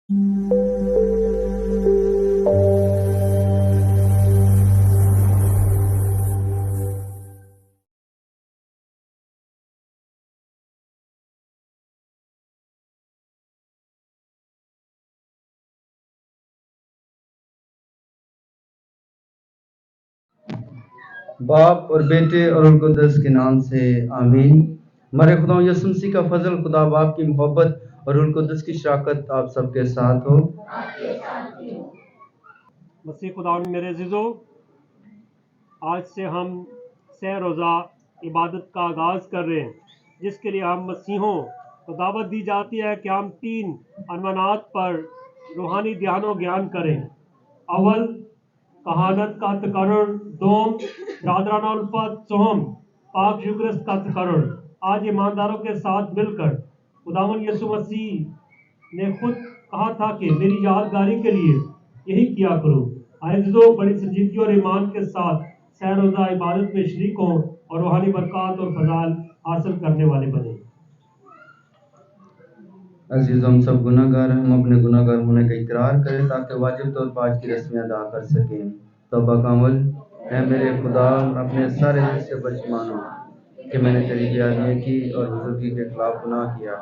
باپ اور بیٹے اور روح القدس کے نام سے آمین۔ ہمارے خدا یسوع مسیح کا فضل، خدا باپ کی محبت اور روح القدس کی شراکت آپ سب کے ساتھ ہو۔ مسیح خدا میرے عزیزو، آج سے ہم سہ روزہ عبادت کا آغاز کر رہے ہیں، جس کے لیے ہم مسیحوں کو دعوت دی جاتی ہے کہ ہم 3 عنوانات پر روحانی دھیان و گیان کریں۔ اول، کہانت کا تقرر۔ دوم، برادرانہ الفت۔ چوہم، پاک یوکرست کا تقرر۔ آج ایمانداروں کے ساتھ مل کر خداوند یسوع مسیح نے خود کہا تھا کہ میری یادگاری کے لیے یہی کیا کرو۔ عزیزو، بڑی سنجیدگی اور ایمان کے ساتھ سہ روزہ عبادت میں شریک ہوں اور روحانی برکات اور فضائل حاصل کرنے والے بنیں۔ عزیز، ہم سب گناہ گار ہیں، ہم اپنے گناہ گار ہونے کا اقرار کریں تاکہ واجب طور پر آج کی رسمیں ادا کر سکیں۔ توبہ کا عمل۔ اے میرے خدا، اپنے سارے دل سے پشیمان ہوں کہ میں نے تیری بے ادبی کی اور بزرگی کے خلاف گناہ کیا۔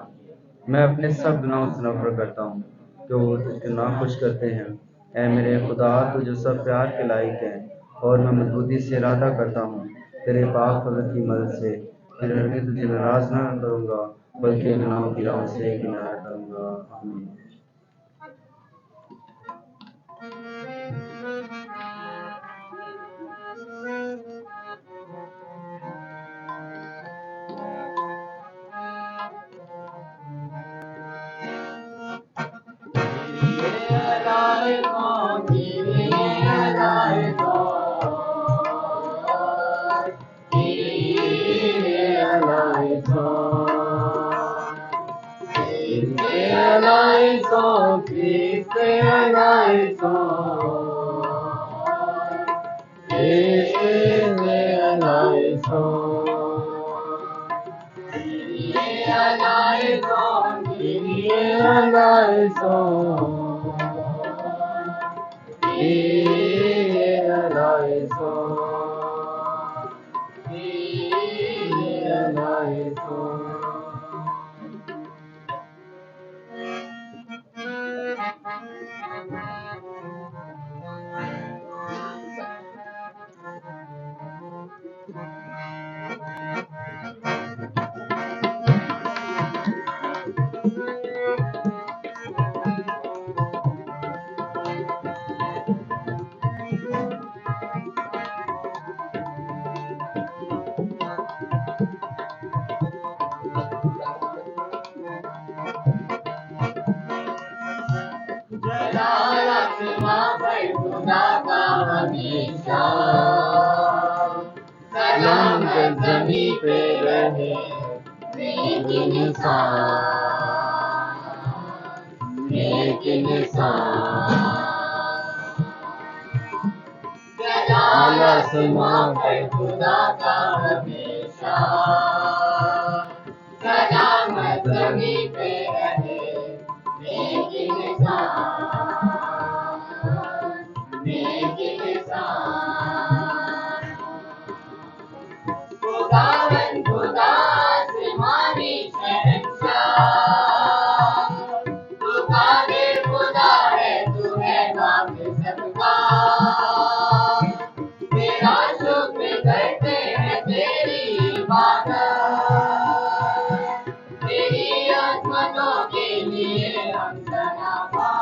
میں اپنے سب گناہوں سے نفرت کرتا ہوں کہ وہ تجھ کو ناخوش کرتے ہیں۔ اے میرے خدا، تو جو سب پیار کے لائق ہے، اور میں مضبوطی سے ارادہ کرتا ہوں تیرے پاک فضل کی مدد سے پھر ہرگز تجھے ناراض نہ کروں گا، بلکہ گناہوں کی راہوں سے کنارہ کروں گا۔ آمین۔ زمین پہ رہے نیک انسان، جلال آسمان پہ خدا کا ہمیشہ، سلامت زمین پہ رہے نیک انسان، نیک انسان۔ خداوند خدا آسمانی شہنشاہ، تو قادر خدا ہے، تو ہے باپ سب کا، تیرا شکر کرتے ہیں تیری عبادت، تیری عظمتوں کے لیے ہم سناپا،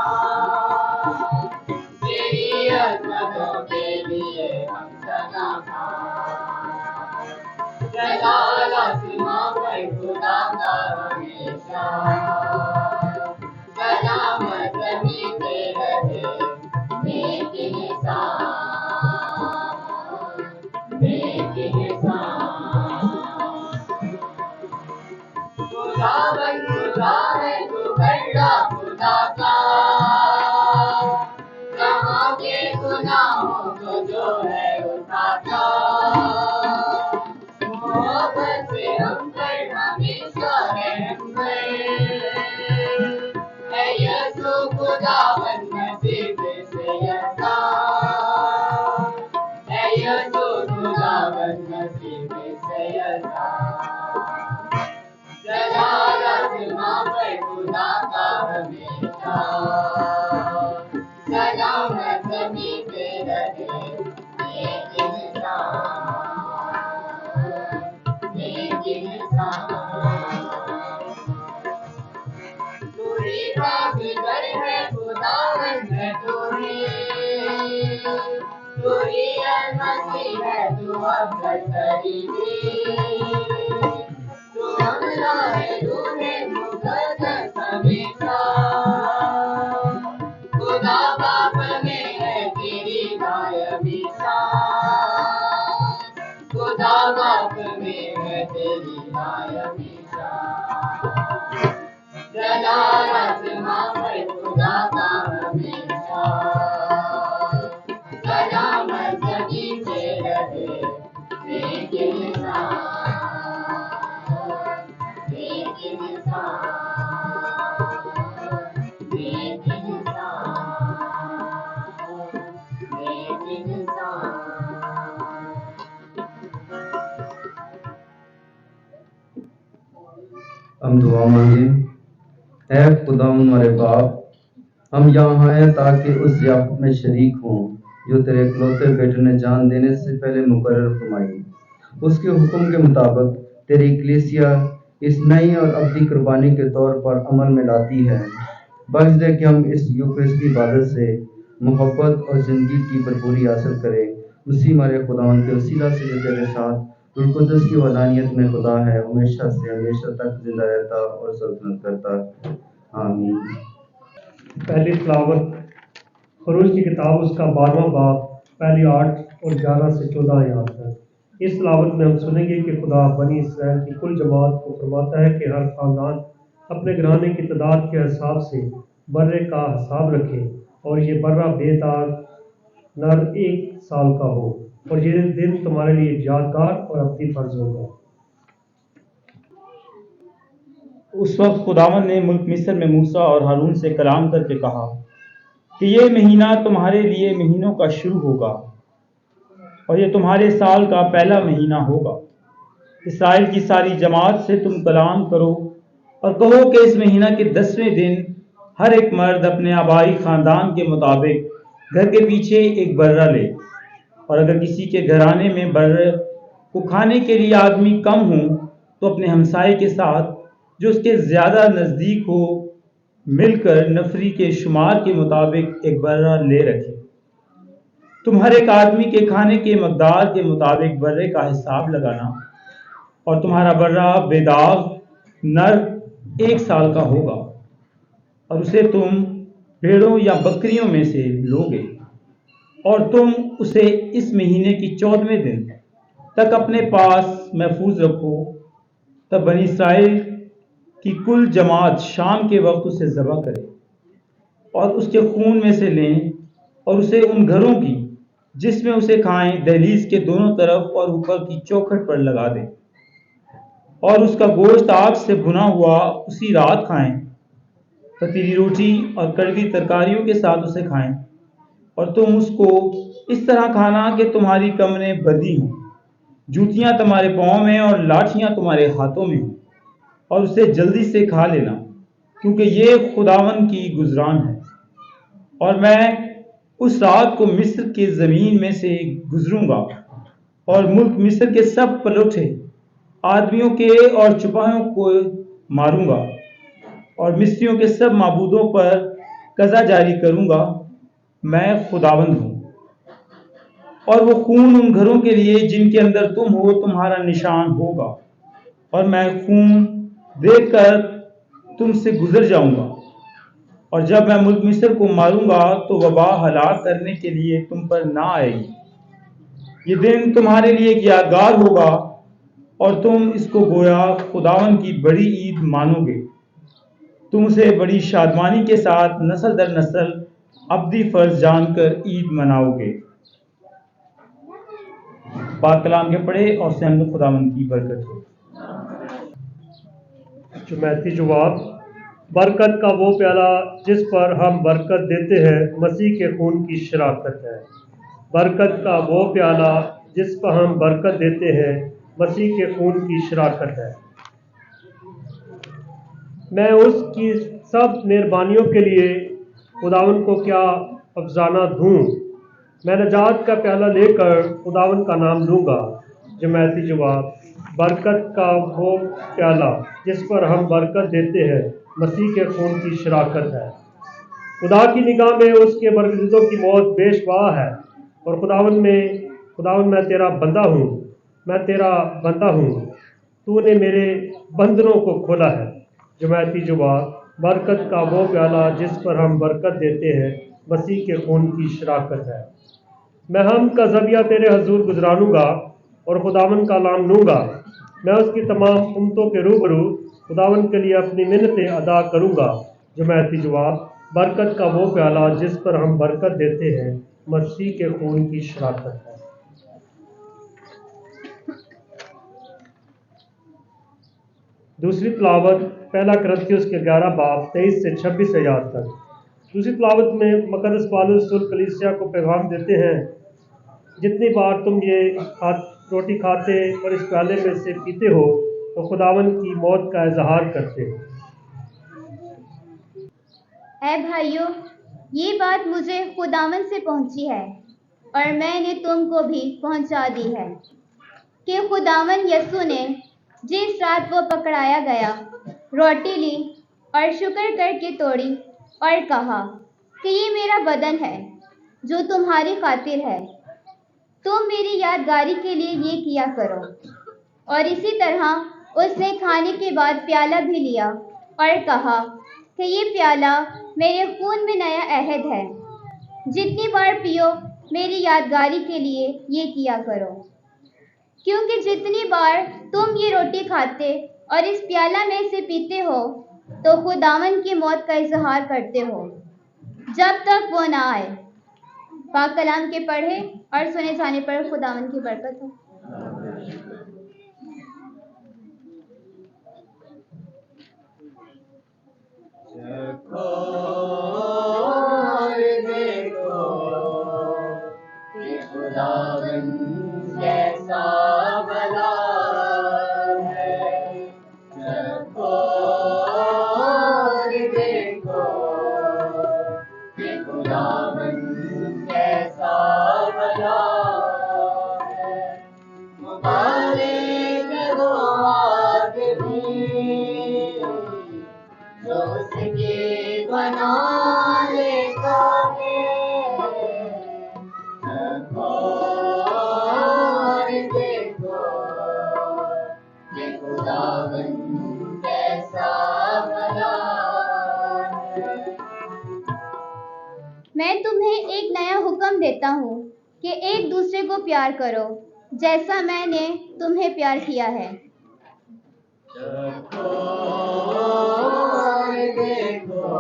تیری عظمتوں کے لیے ہم سناپا۔ جلال آسمان پر خدا کا ہمیشہ، سلامت زمین پہ رہے نیک انسان، نیک انسان۔ خداوند خدا ہے تو بڑا خدا کا، کہاں کے گناہوں کو جو ہے اٹھاتا، محبت سے ہم پر ہمیشہ رحم ہے، اے یسوع خدا सलामत मीठे रहे एक इंसान पूरी काबिल है खुदावंद है पूरी अलमसी है तू अफजल तरीबी तू हमला है रूहे मुकद्दस हमेशा खुदा बाप में है तेरी नायबी शान खुदा बाप में है तेरी नायबी शान जलालत माँ पर खुदा का हमेशा सलामत नीचे रहे एक इंसान एक इंसान एक इंसान एक इंसान हम दुआ मांगे। ऐ खुदा हमारे बाप, हम यहाँ आए ताकि उस ज़ियाफ़त में शरीक हों जो तेरे इकलौते बेटे ने जान देने से पहले मुकर्रर फरमाई। उसके हुक्म के मुताबिक तेरी कलीसिया इस नई और अबदी कुर्बानी के तौर पर अमल में लाती है। बख्श दे कि हम इस यूकरिस्ती इबादत से मोहब्बत और ज़िंदगी की भरपूरी हासिल करें। मसीह हमारे खुदावंद के वसीला से जो तेरे साथ रूह कुद्दुस की वदानियत में खुदा है, हमेशा से हमेशा तक जिंदा रहता और सल्तनत करता। आमीन। पहली तिलावत खरूज की किताब उसका 12वां बाब पहली 8 और 11 से 14 आयत तक। इस तिलावत में हम सुनेंगे कि खुदा बनी इसराइल की कुल जमात को फरमाता है कि हर खानदान अपने घराने की तादाद के हिसाब से बर्रे का हिसाब रखे और ये बर्रा बेदाग नर 1 साल का हो और ये दिन तुम्हारे लिए यादगार और अब्दी फर्ज होगा। उस वक्त खुदावंद ने मुल्क मिस्र में मूसा और हारून से कलाम करके कहा कि ये महीना तुम्हारे लिए महीनों का शुरू होगा और ये तुम्हारे साल का पहला महीना होगा। इसराइल की सारी जमात से तुम कलाम करो और कहो कि इस महीना के 10वें दिन हर एक मर्द अपने आबाई खानदान के मुताबिक घर के पीछे एक बर्रा ले, और अगर किसी के घराने में बर्रे को खाने के लिए आदमी कम हो तो अपने हमसाये के साथ जो उसके ज़्यादा नज़दीक हो मिलकर नफरी के शुमार के मुताबिक एक बर्रा ले रखे। तुम हर एक आदमी के खाने के मकदार के मुताबिक बर्रे का हिसाब लगाना और तुम्हारा बर्रा बेदाग नर 1 साल का होगा और उसे तुम भेड़ों या बकरियों में से लोगे और तुम उसे इस महीने की 14वें दिन तक अपने पास महफूज रखो। तब बनी इसराइल की कुल जमात शाम के वक्त उसे ज़बह करे और उसके खून में से लें और उसे उन घरों की जिसमें उसे खाएं दहलीज के दोनों तरफ और ऊपर की चौखट पर लगा दें और उसका गोश्त आग से भुना हुआ उसी रात खाएं। पतीली रोटी और कड़वी तरकारियों के साथ उसे खाएं और तुम उसको इस तरह खाना कि तुम्हारी कमरें बंधी हों, जूतियां तुम्हारे पाँव में और लाठियां तुम्हारे हाथों में हों, और उसे जल्दी से खा लेना क्योंकि ये खुदावन की गुजरान है। और मैं उस रात को मिस्र के ज़मीन में से गुजरूंगा और मुल्क मिस्र के सब पलौठे आदमियों के और चुपाहियों को मारूंगा और मिस्रियों के सब माबूदों पर कज़ा जारी करूंगा। मैं खुदावंद हूँ। और वो खून उन घरों के लिए जिनके अंदर तुम हो तुम्हारा निशान होगा और मैं खून देखकर तुमसे गुजर जाऊंगा। और जब मैं मुल्क मिस्र को मारूंगा तो वबा हलाक करने के लिए तुम पर ना आएगी। ये दिन तुम्हारे लिए एक यादगार होगा और तुम इसको गोया खुदावन की बड़ी ईद मानोगे। तुम उसे बड़ी शादमानी के साथ नस्ल दर नस्ल अब्दी फर्ज जानकर ईद मनाओगे। पाक कलाम के पढ़े और सहमद खुदावन की बरकत हो। जुमैती जवाब। बरकत का वो प्याला जिस पर हम बरकत देते हैं मसीह के खून की शराकत है। बरकत का वो प्याला जिस पर हम बरकत देते हैं मसीह के खून की शराकत है। मैं उसकी सब मेहरबानियों के लिए खुदावन को क्या अफसाना दूँ। मैं नजात का प्याला लेकर खुदावन का नाम लूँगा। जमायती जवाब, बरकत का वो प्याला जिस पर हम बरकत देते हैं मसीह के खून की शराकत है। खुदा की निगाह में उसके बरगज़िदों की मौत बेशुमार है। और खुदावन मैं तेरा बंदा हूँ, मैं तेरा बंदा हूँ, तूने मेरे बंधनों को खोला है। जमायती जवाब, बरकत का वो प्याला जिस पर हम बरकत देते हैं मसीह के खून की शराकत है। मैं हम का ज़बिया तेरे हजूर गुजरानूंगा और खुदावन का नाम लूँगा। मैं उसकी तमाम उम्मतों के रूबरू खुदावन के लिए अपनी मिन्नतें अदा करूँगा। जमायती जवाब, बरकत का वो प्याला जिस पर हम बरकत देते हैं मसीह के खून की शराकत है। दूसरी तलावत पहला कुरिन्थियों के 11 बाब 23 से 26 आयत तक। दूसरी तलावत में मुक़द्दस पौलुस रसूल कलीसिया को पैगाम देते हैं, जितनी बार तुम ये रोटी खाते और इस प्याले में से पीते हो तो खुदावन की मौत का इजहार करते हो। ऐ भाइयों, ये बात मुझे खुदावन से पहुंची है और मैंने तुमको भी पहुंचा दी है कि खुदावन यसू ने जिस रात वो पकड़ाया गया रोटी ली और शुक्र करके तोड़ी और कहा कि ये मेरा बदन है जो तुम्हारी खातिर है, तुम मेरी यादगारी के लिए ये किया करो। और इसी तरह उसने खाने के बाद प्याला भी लिया और कहा कि ये प्याला मेरे खून में नया अहद है, जितनी बार पियो मेरी यादगारी के लिए ये किया करो। क्योंकि जितनी बार तुम ये रोटी खाते और इस प्याला में से पीते हो तो खुदावन की मौत का इजहार करते हो जब तक वो ना आए। पाक कलाम के पढ़े और सुने जाने पर खुदावन की बरकत हो। और देखो कि खुदावन कैसा भला है। देखो और देखो कि खुदावन कैसा भला है। मुबारक है वो आदमी जो उसके बना लेता है। देखो और देखो कि खुदावन कैसा भला है। मैं तुम्हें एक नया हुक्म देता हूँ कि एक दूसरे को प्यार करो जैसा मैंने तुम्हें प्यार किया है। देखो और देखो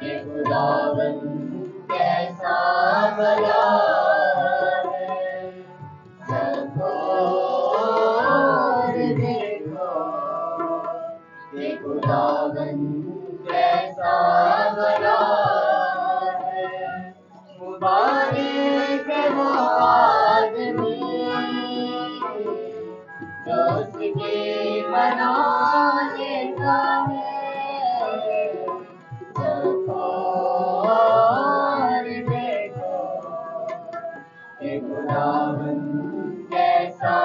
कि खुदावन कैसा भला है। देखो और देखो कि खुदावन कैसा भला है। मुबारक है वो आदमी जो उसके बना लेता है। देखो और देखो कि खुदावन कैसा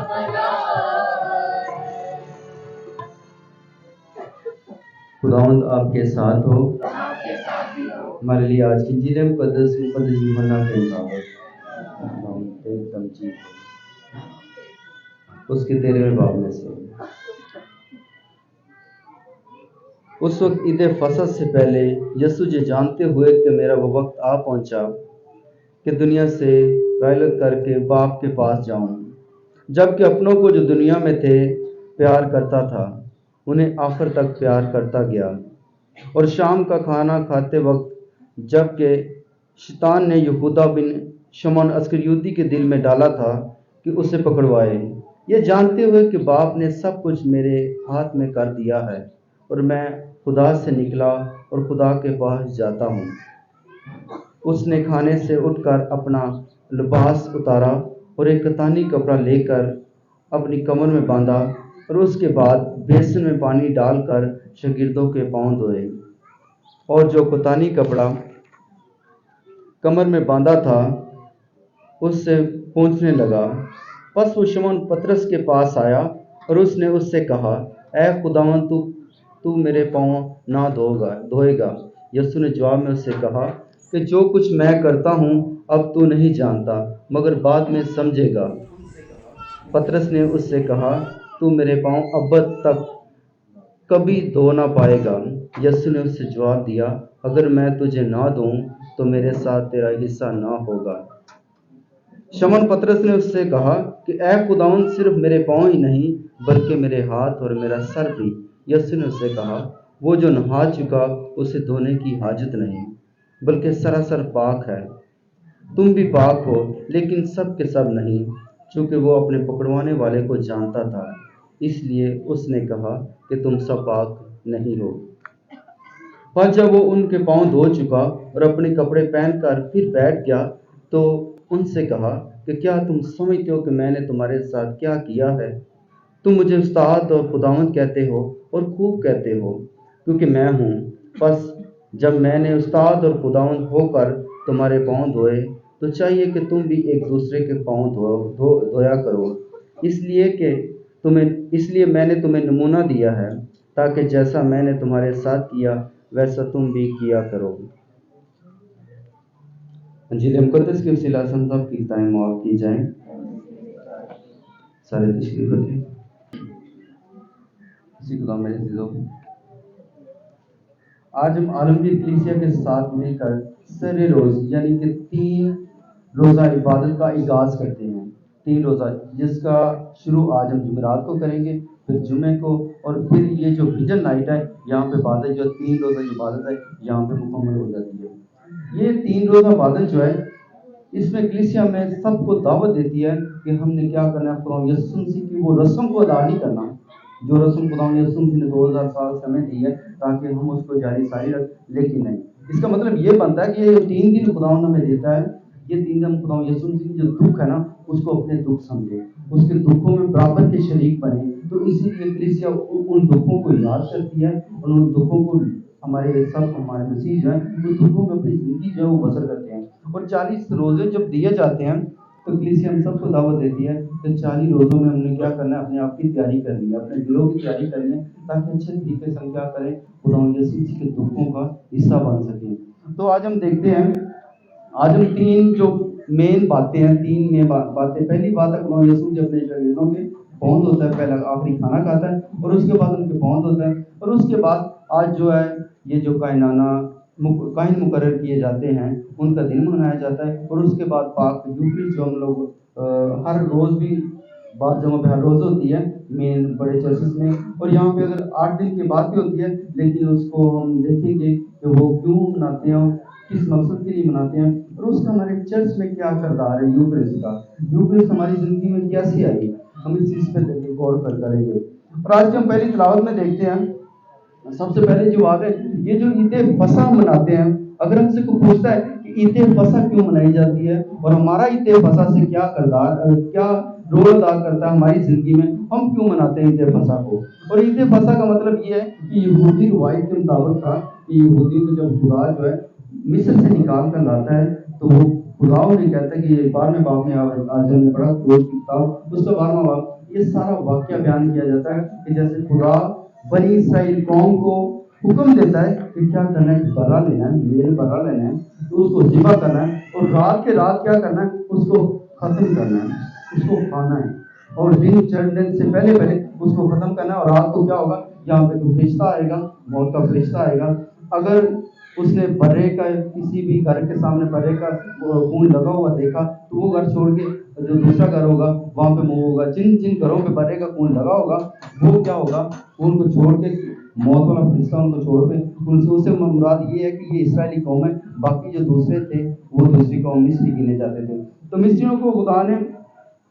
भला है। खुदावंद आपके साथ हो। हमारे लिए आज की इंजील मुकद्दस यूहन्ना के मुताबिक एकदम ठीक उसके 13वें बाब में से। उस वक्त ईद फसह से पहले यीशु ये जानते हुए कि मेरा वो वक्त आ पहुंचा कि दुनिया से रैलत करके बाप के पास जाऊं, जबकि अपनों को जो दुनिया में थे प्यार करता था उन्हें आखिर तक प्यार करता गया। और शाम का खाना खाते वक्त जबकि शैतान ने यहूदा बिन शमौन अस्करियोती के दिल में डाला था कि उसे पकड़वाए, ये जानते हुए कि बाप ने सब कुछ मेरे हाथ में कर दिया है और मैं खुदा से निकला और खुदा के पास जाता हूँ। उसने खाने से उठकर अपना लिबास उतारा और एक कतानी कपड़ा लेकर अपनी कमर में बांधा اور اس کے بعد بیسن میں پانی ڈال کر شاگردوں کے پاؤں دھوئے، اور جو قطانی کپڑا کمر میں باندھا تھا اس سے پوچھنے لگا۔ پس وہ شمعون پطرس کے پاس آیا اور اس نے اس سے کہا، اے خداوند، تو میرے پاؤں نہ دھوئے گا؟ یسوع نے جواب میں اس سے کہا کہ جو کچھ میں کرتا ہوں اب تو نہیں جانتا، مگر بعد میں سمجھے گا۔ پطرس نے اس سے کہا، تو میرے پاؤں ابد تک کبھی دھو نہ پائے گا۔ یسوع نے اس سے جواب دیا، اگر میں تجھے نہ دوں تو میرے ساتھ تیرا حصہ نہ ہوگا۔ شمعون پطرس نے اس سے کہا کہ اے خداوند، صرف میرے پاؤں ہی نہیں بلکہ میرے ہاتھ اور میرا سر بھی۔ یسوع نے اس سے کہا، وہ جو نہا چکا اسے دھونے کی حاجت نہیں، بلکہ سراسر پاک ہے۔ تم بھی پاک ہو، لیکن سب کے سب نہیں۔ چونکہ وہ اپنے پکڑوانے والے کو جانتا تھا، اس لیے اس نے کہا کہ تم سب پاک نہیں ہو۔ پر جب وہ ان کے پاؤں دھو چکا اور اپنے کپڑے پہن کر پھر بیٹھ گیا تو ان سے کہا کہ کیا تم سمجھتے ہو کہ میں نے تمہارے ساتھ کیا کیا ہے؟ تم مجھے استاد اور خداوند کہتے ہو، اور خوب کہتے ہو، کیونکہ میں ہوں۔ بس جب میں نے استاد اور خداوند ہو کر تمہارے پاؤں دھوئے تو چاہیے کہ تم بھی ایک دوسرے کے پاؤں دھویا کرو۔ اس لیے میں نے تمہیں نمونہ دیا ہے، تاکہ جیسا میں نے تمہارے ساتھ کیا ویسا تم بھی کیا کرو۔ انجیل مقدس کی وسیلہ سے ہم سب کی خطائیں معاف کی جائیں۔ سارے تشریف رکھیں۔ اسی خدا میرے عزیزو، آج ہم عالمگیر کلیسیا کے ساتھ مل کر سر روز یعنی کہ 3 روزہ عبادت کا آغاز کرتے ہیں۔ 3 روزہ جس کا شروع آج ہم جمعرات کو کریں گے، پھر جمعے کو، اور پھر یہ جو ویژن نائٹ ہے یہاں پہ عبادت جو 3 روزہ عبادت ہے یہاں پہ مکمل ہو جاتی ہے۔ یہ 3 روزہ عبادت جو ہے اس میں کلیسیا میں سب کو دعوت دیتی ہے کہ ہم نے کیا کرنا ہے، خدا یسوع مسیح کی وہ رسم کو ادا نہیں کرنا جو رسم خدا یسوع مسیح نے 2000 سال سے ہمیں دی ہے تاکہ ہم اس کو جاری ساری رکھ، لیکن نہیں۔ اس کا مطلب یہ بنتا ہے کہ یہ 3 دن خدا ہمیں دیتا ہے، یہ 3 دن خدا یسوع مسیح کی جو دکھ ہے نا اس کو اپنے دکھ سمجھے، اس کے دکھوں میں برابر کے شریک بنے۔ تو اسی لیے کلیسیا ان دکھوں کو یاد کرتی ہے، اور ان دکھوں کو ہمارے مسیح جو ہیں ان دکھوں میں اپنی زندگی جو ہے وہ بسر کرتے ہیں۔ اور 40 روزے جب دیے جاتے ہیں تو کلیسیا ہم سب کو دعوت دیتی ہے کہ 40 روزوں میں ہم نے کیا کرنا ہے، اپنے آپ کی تیاری کرنی ہے، اپنے دلوں کی تیاری کرنی ہے، تاکہ اچھے طریقے سے ہم کیا کریں، خدا یسوع کے دکھوں کا حصہ بن سکیں۔ تو آج ہم دیکھتے ہیں، آج ہم 3 جو مین باتیں ہیں، 3 مین باتیں۔ پہلی بات ہے خدا یسوع جو اپنے شاگردوں کے پاؤں دھوتا ہے، پہلا آخری کھانا کھاتا ہے اور اس کے بعد ان کے پاؤں دھوتا ہے، اور اس کے بعد آج جو ہے یہ جو کاہن مقرر کیے جاتے ہیں ان کا دن منایا جاتا ہے، اور اس کے بعد پاک یوکرسٹ جو ہم لوگ ہر روز بھی بعض جگہوں پہ ہر روز ہوتی ہے مین بڑے چرچز میں، اور یہاں پہ اگر 8 دن کے بعد بھی ہوتی ہے، لیکن اس کو ہم دیکھیں گے کہ وہ کیوں مناتے ہیں، کس مقصد کے لیے مناتے ہیں، اور اس کا ہمارے چرچ میں کیا کردار ہے یوکرسٹ کا، یوکرسٹ ہماری زندگی میں کیسے آئی، ہم اس چیز پہ غور کریں گے۔ اور آج کی ہم پہلی تلاوت میں دیکھتے ہیں، سب سے پہلے جو بات ہے یہ جو عید فصح مناتے ہیں، اگر ہم سے کوئی پوچھتا ہے کہ عید فصح کیوں منائی جاتی ہے اور ہمارا عید فصح سے کیا رول ادا کرتا ہے ہماری زندگی میں، ہم کیوں مناتے ہیں عید فصح کو، اور عید فصح کا مطلب یہ ہے کہ یہودی روایت کے مطابق تھا کہ یہودیوں کو جب خدا جو ہے مصر سے نکال کر لاتا ہے تو وہ خدا انہیں کہتا ہے کہ یہ 12ویں باب میں آج ہم نے پڑھا روز کی کتاب اس کا 12واں باب، یہ سارا واقعہ بیان کیا جاتا ہے کہ جیسے خدا بنی اسرائیل قوم کو حکم دیتا ہے کہ کیا کرنا ہے، برا لینا ہے، میل برا لینا ہے، تو اس کو ذبح کرنا ہے، اور رات کے رات کیا کرنا ہے، اس کو ختم کرنا ہے، اس کو کھانا ہے، اور دن چڑھنے سے پہلے اس کو ختم کرنا ہے۔ اور رات کو کیا ہوگا، یہاں پہ کوئی فرشتہ آئے گا، موت کا فرشتہ آئے گا، اگر اس نے برے کا کسی بھی گھر کے سامنے برے کا خون لگا ہوا دیکھا تو وہ گھر چھوڑ کے جو دوسرا گھر ہوگا وہاں پہ منہ ہوگا، جن گھروں پہ برے کا خون لگا ہوگا وہ کیا ہوگا، ان کو چھوڑ کے موت والا فرشتہ ان کو چھوڑ کے ان سے مراد یہ ہے کہ یہ اسرائیلی قوم ہے، باقی جو دوسرے تھے وہ دوسری قوم مصری گنے جاتے تھے۔ تو مصریوں کو خدا نے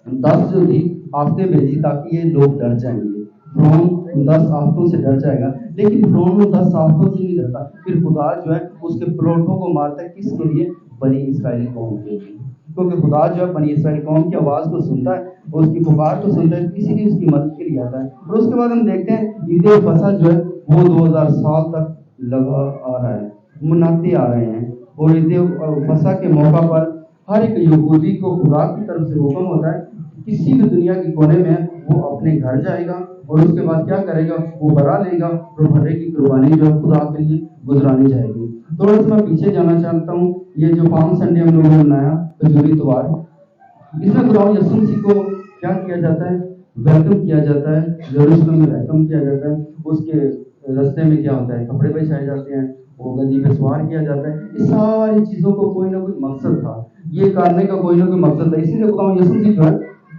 10 جو تھی آفتیں بھیجی تاکہ یہ لوگ ڈر جائیں گے، فرعون 10 آفتوں سے ڈر جائے گا، لیکن فرعون 10 آفتوں سے نہیں ڈرتا، پھر خدا جو ہے اس کے پلوٹوں کو مارتا ہے، کس کے لیے، بنی اسرائیل قوم کے لیے۔ کیونکہ خدا جو ہے بنی اسرائیل قوم کی آواز کو سنتا ہے اور اس کی پکار کو سنتا ہے، اسی لیے اس کی مدد کے لیے آتا ہے۔ اور اس کے بعد ہم دیکھتے ہیں عید فصح جو ہے وہ 2000 سال تک لگا آ رہا ہے، مناتے آ رہے ہیں، اور عید فصح کے موقع پر ہر ایک یہودی کو خدا کی طرف سے حکم ہوتا ہے کسی بھی دنیا کے کونے میں وہ اپنے گھر جائے گا اور اس کے بعد کیا کرے گا، وہ برا لے گا اور بھرے کی قربانی جو ہے خدا کے لیے گزرانی جائے گی۔ تھوڑا سا میں پیچھے جانا چاہتا ہوں، یہ جو پام سنڈے ہم لوگوں نے منایا کھجوری اتوار، اس میں خدا یسوع مسیح کو کیا کیا جاتا ہے، ویلکم کیا جاتا ہے، یروشلم میں ویلکم کیا جاتا ہے۔ اس کے رستے میں کیا ہوتا ہے، کپڑے بچھائے جاتے ہیں، وہ گدی پہ سوار کیا جاتا ہے۔ اس ساری چیزوں کو کوئی نہ کوئی مقصد تھا، یہ کرنے کا کوئی نہ کوئی مقصد تھا۔ اسی لیے خدا یسوع مسیح جو ہے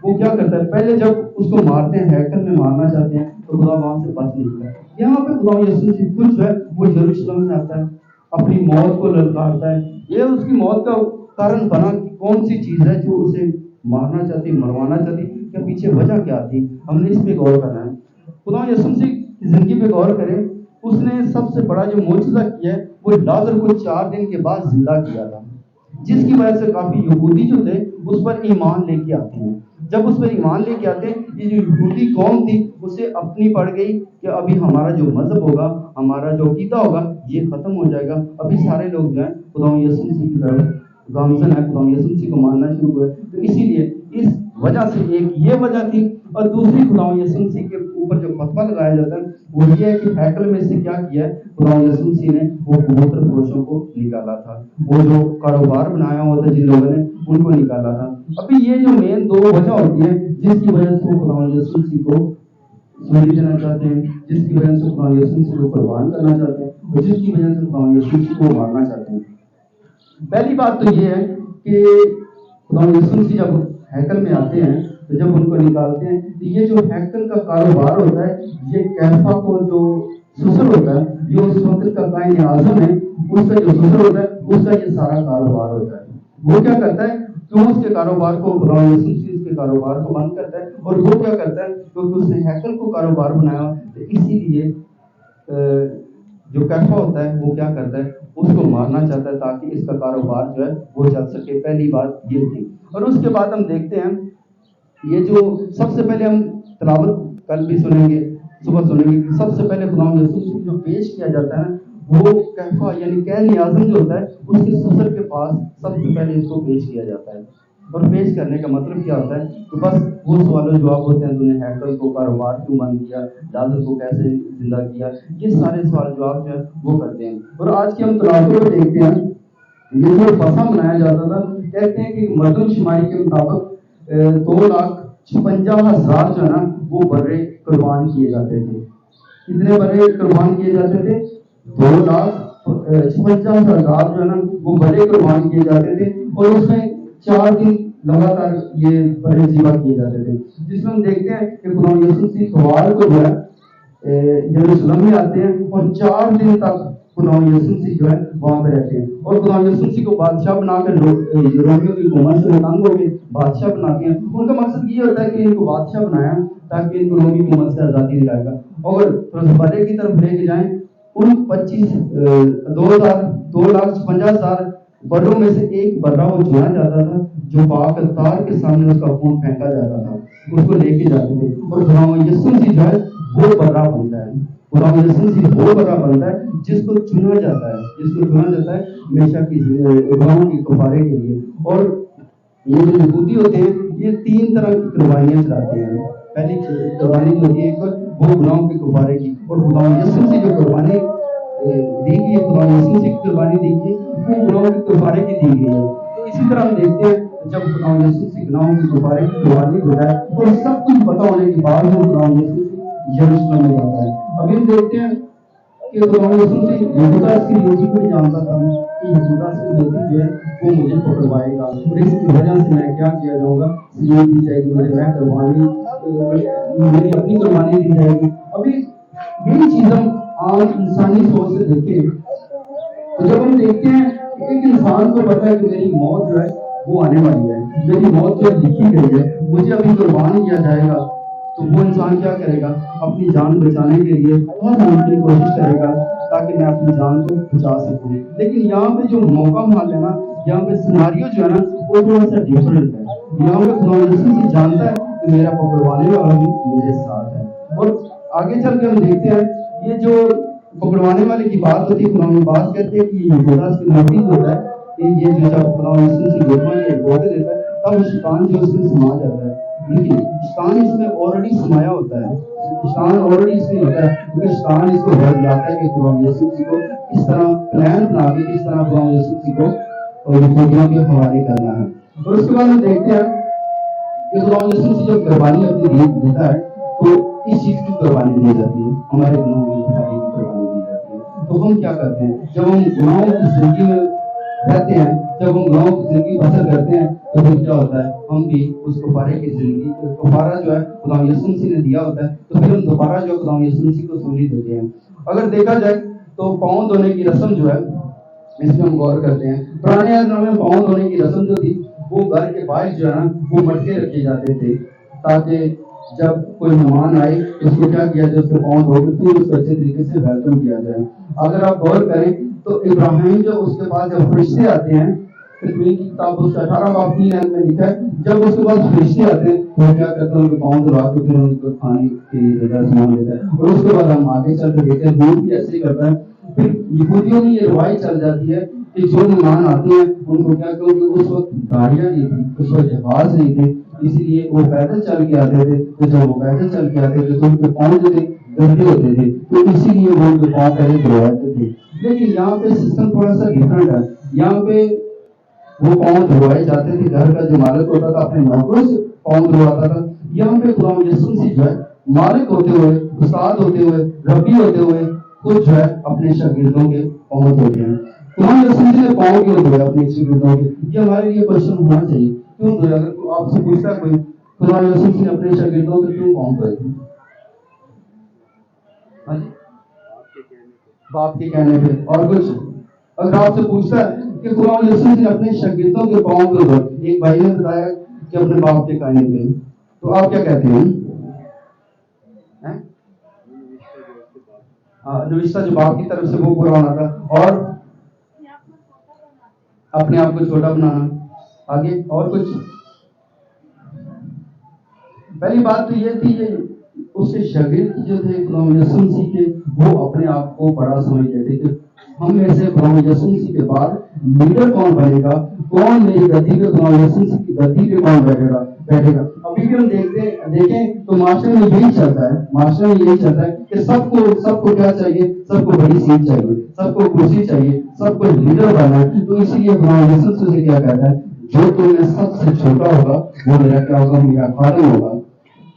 وہ کیا کرتا ہے، پہلے جب اس کو مارتے ہیں، ہیکل میں مارنا چاہتے ہیں، تو خدا وہاں سے بچ نہیں کرتا۔ یہاں پہ خدا یسوع مسیح خود جو ہے وہ یروشلم میں آتا ہے، اپنی موت کو للکارتا ہے۔ یہ اس کی موت کا کارن بنا کہ کون سی چیز ہے جو اسے مارنا چاہتی، مروانا چاہتی، کیا پیچھے وجہ کیا تھی، ہم نے اس پہ غور کرنا ہے۔ خدا یسوع مسیح کی زندگی پہ غور کریں، اس نے سب سے بڑا جو معجزہ کیا ہے وہ لازر کو 4 دن کے بعد زندہ کیا تھا، جس کی وجہ سے کافی یہودی جو تھے اس پر ایمان لے کے آتے ہیں۔ جب اس پر ایمان لے کے آتے ہیں، یہ جو یہودی قوم تھی اسے اپنی پڑ گئی کہ ابھی ہمارا جو مذہب ہوگا، ہمارا جو عقیدہ ہوگا یہ ختم ہو جائے گا۔ ابھی سارے لوگ جو ہیں خدا یسوع مسیح کی طرف گامزن ہے، خدا یسوع مسیح کو ماننا شروع ہوئے۔ تو اسی لیے اس وجہ سے ایک یہ وجہ تھی، اور دوسری خدا یسوع مسیح کے اوپر جو فتویٰ لگایا جاتا ہے وہ یہ ہے کہ ہیکل میں سے کیا کیا ہے، خدا یسوع مسیح نے وہ کبوتر فروشوں کو نکالا تھا، وہ جو کاروبار بنایا ہوا تھا جن لوگوں نے ان کو نکالا تھا۔ ابھی یہ جو مین 2 وجہ ہوتی ہے جس کی وجہ سے وہ خدا یسوع مسیح کو سوری دینا چاہتے ہیں، جس کی وجہ سے خدا یسوع مسیح کو قربان کرنا چاہتے ہیں، اور جس کی وجہ سے خدا یسوع مسیح کو مارنا چاہتے ہیں۔ پہلی بات تو یہ ہے کہ خدا یسوع مسیح جب ہیکل میں آتے ہیں تو جب ان کو نکالتے ہیں تو یہ جو ہیکل کا کاروبار ہوتا ہے، یہ کیفا کو جو سسر ہوتا ہے، جو اس وقت کا قائد اعظم ہے، اس کا جو سسر ہوتا ہے اس کا یہ سارا کاروبار ہوتا ہے۔ وہ کیا کرتا ہے، کیوں اس کے کاروبار کو خدا یسوع مسیح اس کے کاروبار کو بند کرتا ہے، اور وہ کیا کرتا ہے کیونکہ اس نے ہیکل کو کاروبار بنایا، تو اسی لیے جو کیفا ہوتا ہے وہ کیا کرتا ہے، اس کو مارنا چاہتا ہے تاکہ اس کا کاروبار جو ہے وہ چل سکے۔ پہلی بات یہ تھی۔ اور اس کے بعد ہم دیکھتے ہیں یہ جو سب سے پہلے ہم تلاوت کل بھی سنیں گے، صبح سنیں گے، سب سے پہلے خدا یسوع مسیح جو پیش کیا جاتا ہے وہ کیفا یعنی قائد اعظم جو ہوتا ہے اس کے سسر کے پاس سب سے پہلے اس کو پیش کیا جاتا ہے۔ اور پیش کرنے کا مطلب کیا ہوتا ہے کہ بس وہ سوال و جواب ہوتے ہیں، تو نے ہیکل کو کاروبار کیوں بند کیا، لازر کو کیسے زندہ کیا، یہ سارے سوال جواب جو ہے وہ کرتے ہیں۔ اور آج کی ہم تلاوت کو دیکھتے ہیں، یہ جو فصح منایا جاتا تھا، کہتے ہیں کہ مردم شماری کے مطابق 2,56,000 جو ہے نا وہ برے قربان کیے جاتے تھے۔ کتنے برے قربان کیے جاتے تھے؟ 2,56,000 جو ہے نا وہ برے قربان کیے جاتے تھے، اور اس میں 4 دن لگاتار یہ برے ذبح کیے جاتے تھے، جس میں ہم دیکھتے ہیں کہ خدا یسوع مسیح اتوار کو جو ہے یروشلم میں آتے ہیں، اور 4 دن تک خدا یسوع مسیح جو ہے وہاں پہ رہتے ہیں، اور خدا یسوع مسیح کو بادشاہ بنا کر رومیوں کی حکومت سے تنگ ہو کے بادشاہ بناتے ہیں۔ ان کا مقصد یہ ہوتا ہے کہ ان کو بادشاہ بنایا تاکہ ان کو رومی حکومت سے آزادی دلائے گا، اور بڑے کی طرف لے کے جائیں۔ ان 2,56,000 بروں میں سے ایک برہ وہ چنا جاتا تھا جو پاک تار کے سامنے اس کا خون پھینکا جاتا تھا، اس کو لے کے جاتے تھے، اور خدا یسوع مسیح جو ہے وہ برہ بنتا ہے۔ خدا یسوع مسیح وہ برہ بنتا ہے جس کو چنا جاتا ہے ہمیشہ کی گناہوں کی کفارے کے لیے۔ اور یہ جو یہودی ہوتے ہیں یہ 3 طرح کی قربانیاں چلاتے ہیں۔ پہلی قربانی جو ہوتی ہے ایک وہ گناہوں کے کفارے کی، اور خدا یسوع مسیح جو قربانی دی گئی ہے، خدا یسوع مسیح کی قربانی دی گئی وہ گناہوں کے کفارے کی دی گئی ہے۔ تو اسی طرح ہم دیکھتے ہیں جب خدا یسوع مسیح گناہوں کے کفارے کی قربانی ہوتا ہے اور سب کچھ پتہ ہونے کے بعد وہ خدا یسوع مسیح یروشلم میں جاتا ہے۔ ابھی ہم دیکھتے ہیں کہ خدا یسوع مسیح یہودا اسکریوتی کو جانتا تھا کہ یہودا اسکریوتی جو ہے وہ مجھے پکڑوائے گا، اور اس کی وجہ سے میں کیا کیا جاؤں گا، یہ دی جائے گی میں قربانی، میری اپنی قربانی دی جائے گی۔ ابھی یہی چیز ہم عام انسانی سوچ سے دیکھیں تو جب ہم دیکھتے ہیں کہ ایک انسان کو پتا ہے کہ میری موت جو ہے وہ آنے والی ہے، میری موت جو لکھی گئی ہے، مجھے ابھی قربان کیا جائے گا، تو وہ انسان کیا کرے گا، اپنی جان بچانے کے لیے ہر ممکن کوشش کرے گا تاکہ میں اپنی جان کو بچا سکوں. لیکن یہاں پہ جو موقع مال ہے نا, یہاں پہ سیناریو جو ہے نا وہ تھوڑا سا ڈفرینٹ ہے. یہاں پہ خدا یسوع جانتا ہے کہ میرا پکڑوانے والا بھی میرے ساتھ ہے. اور آگے چل کے ہم دیکھتے ہیں یہ جو پکڑوانے والے کی بات ہوتی ہے, قرآن بات کہتے ہیں کہ یہ یہودا اس کا موٹیو ہوتا ہے کہ یہ جو جب خدا یسوع سے گھٹنا یہ گوتے دیتا ہے تب شیطان جو اس میں سما جاتا ہے. لیکن شیطان اس میں آلریڈی سمایا ہوتا ہے, شیطان آلریڈی اس میں ہوتا ہے, کیونکہ شیطان اس کو ڈر لاتا ہے کہ خدا یسوع کو کس طرح پلان بنا کے کس طرح خدا یسوع کو یہودیوں کے حوالے کرنا ہے. اور اس کے بعد ہم دیکھتے ہیں کہ خدا یسوع جب قربانی اپنی دیتا ہے تو اس چیز کی قربانی دی جاتی ہے, ہمارے گناہوں کی قربانی دی جاتی ہے. تو ہم کیا کرتے ہیں جب ہم گناہوں کی زندگی میں رہتے ہیں, جب ہم گناہوں کی زندگی بسر کرتے ہیں تو پھر کیا ہوتا ہے, ہم بھی اس کفارے کی زندگی کفارہ جو ہے خدا یسوع مسیح نے دیا ہوتا ہے تو پھر ہم دوبارہ جو خدا یسوع مسیح کو سنی دیتے ہیں. اگر دیکھا جائے تو پاؤں دھونے کی رسم جو ہے اس میں ہم غور کرتے ہیں. پرانے عہد میں پاؤں دھونے کی رسم جو تھی وہ گھر کے باہر جو ہے نا وہ مٹکے رکھے جاتے تھے تاکہ جب کوئی مہمان آئے اس کو کیا کیا جائے, اس کو پاؤں دھو کے پھر اس کو اچھے طریقے سے ویلکم کیا جائے. اگر آپ غور کریں تو ابراہیم جو اس کے پاس جب فرشتے آتے ہیں, تکوین کی کتاب اس کا 18 باب 3 آیت میں لکھا ہے, جب اس کے پاس فرشتے آتے ہیں تو کیا کرتا ہے ان کے پاؤں دھوا کے پھر ان کو کھانے کے لیے سامان دیتا ہے. اور اس کے بعد ہم آگے چل کے دیکھتے ہیں دودھ بھی ایسے ہی کرتا ہے. پھر یہودیوں میں یہ روایت چل جاتی ہے کہ جو مہمان آتے ہیں ان کو کیا کہ اس وقت گاڑیاں نہیں تھی, اس وقت جہاز نہیں تھے, اس لیے وہ پیدل چل کے آتے تھے. تو جب وہ پیدل چل کے آتے تھے تو ان کے پاؤں جو تھے گندے ہوتے تھے, تو اسی لیے وہ ان کے پاؤں پہلے دھلواتے تھے. لیکن یہاں پہ سسٹم تھوڑا سا ڈفرینٹ ہے. یہاں پہ وہ پاؤں دھلوائے جاتے تھے, گھر کا جو مالک ہوتا تھا اپنے نوکروں سے پاؤں دھلواتا تھا. یہاں پہ خدا یسوع مسیح جو ہے مالک ہوتے ہوئے, استاد ہوتے ہوئے, ربی ہوتے ہوئے خود جو ہے اپنے شاگردوں کے پاؤں دھوتے ہیں. خدا یسوع مسیح نے پاؤں کیوں دھوئے اپنے شاگردوں کے؟ یہ ہمارے لیے کوشچن ہونا چاہیے, کیوں دھوئے؟ اگر آپ سے پوچھتا کوئی خدا یسوع مسیح نے اپنے شاگردوں کے کیوں پاؤں دھوئے تھے؟ باپ کے کہنے پہ. اور کچھ اگر آپ سے پوچھتا ہے کہ خدا یسوع مسیح نے اپنے شاگردوں کے پاؤں کیوں دھوئے, ایک بھائی نے بتایا کہ اپنے باپ کے کہنے پہ, تو آپ کیا کہتے ہیں؟ نوشتہ جو باپ کی طرف سے وہ پرانا تھا, اور اپنے آپ کو چھوٹا بنانا. آگے اور کچھ؟ پہلی بات تو یہ تھی کہ اس کے شاگرد جو تھے خدا یسوع مسیح کے, وہ اپنے آپ کو بڑا سمجھتے تھے کہ ہم میں سے خدا یسوع مسیح کے بعد لیڈر کون بنے گا, کون میری گدی پہ, خدا یسوع مسیح کی گدی پہ کون بیٹھے گا. ابھی بھی ہم دیکھیں تو معاشرے میں یہی چلتا ہے, کہ سب کو کیا چاہیے, سب کو بڑی سیٹ چاہیے, سب کو کرسی چاہیے, سب کو لیڈر بننا ہے. تو اسی لیے خدا یسوع سے کیا کہتا ہے, جو تم میں سب سے چھوٹا ہوگا وہ میرا کیا ہوگا, میرا خادم ہوگا.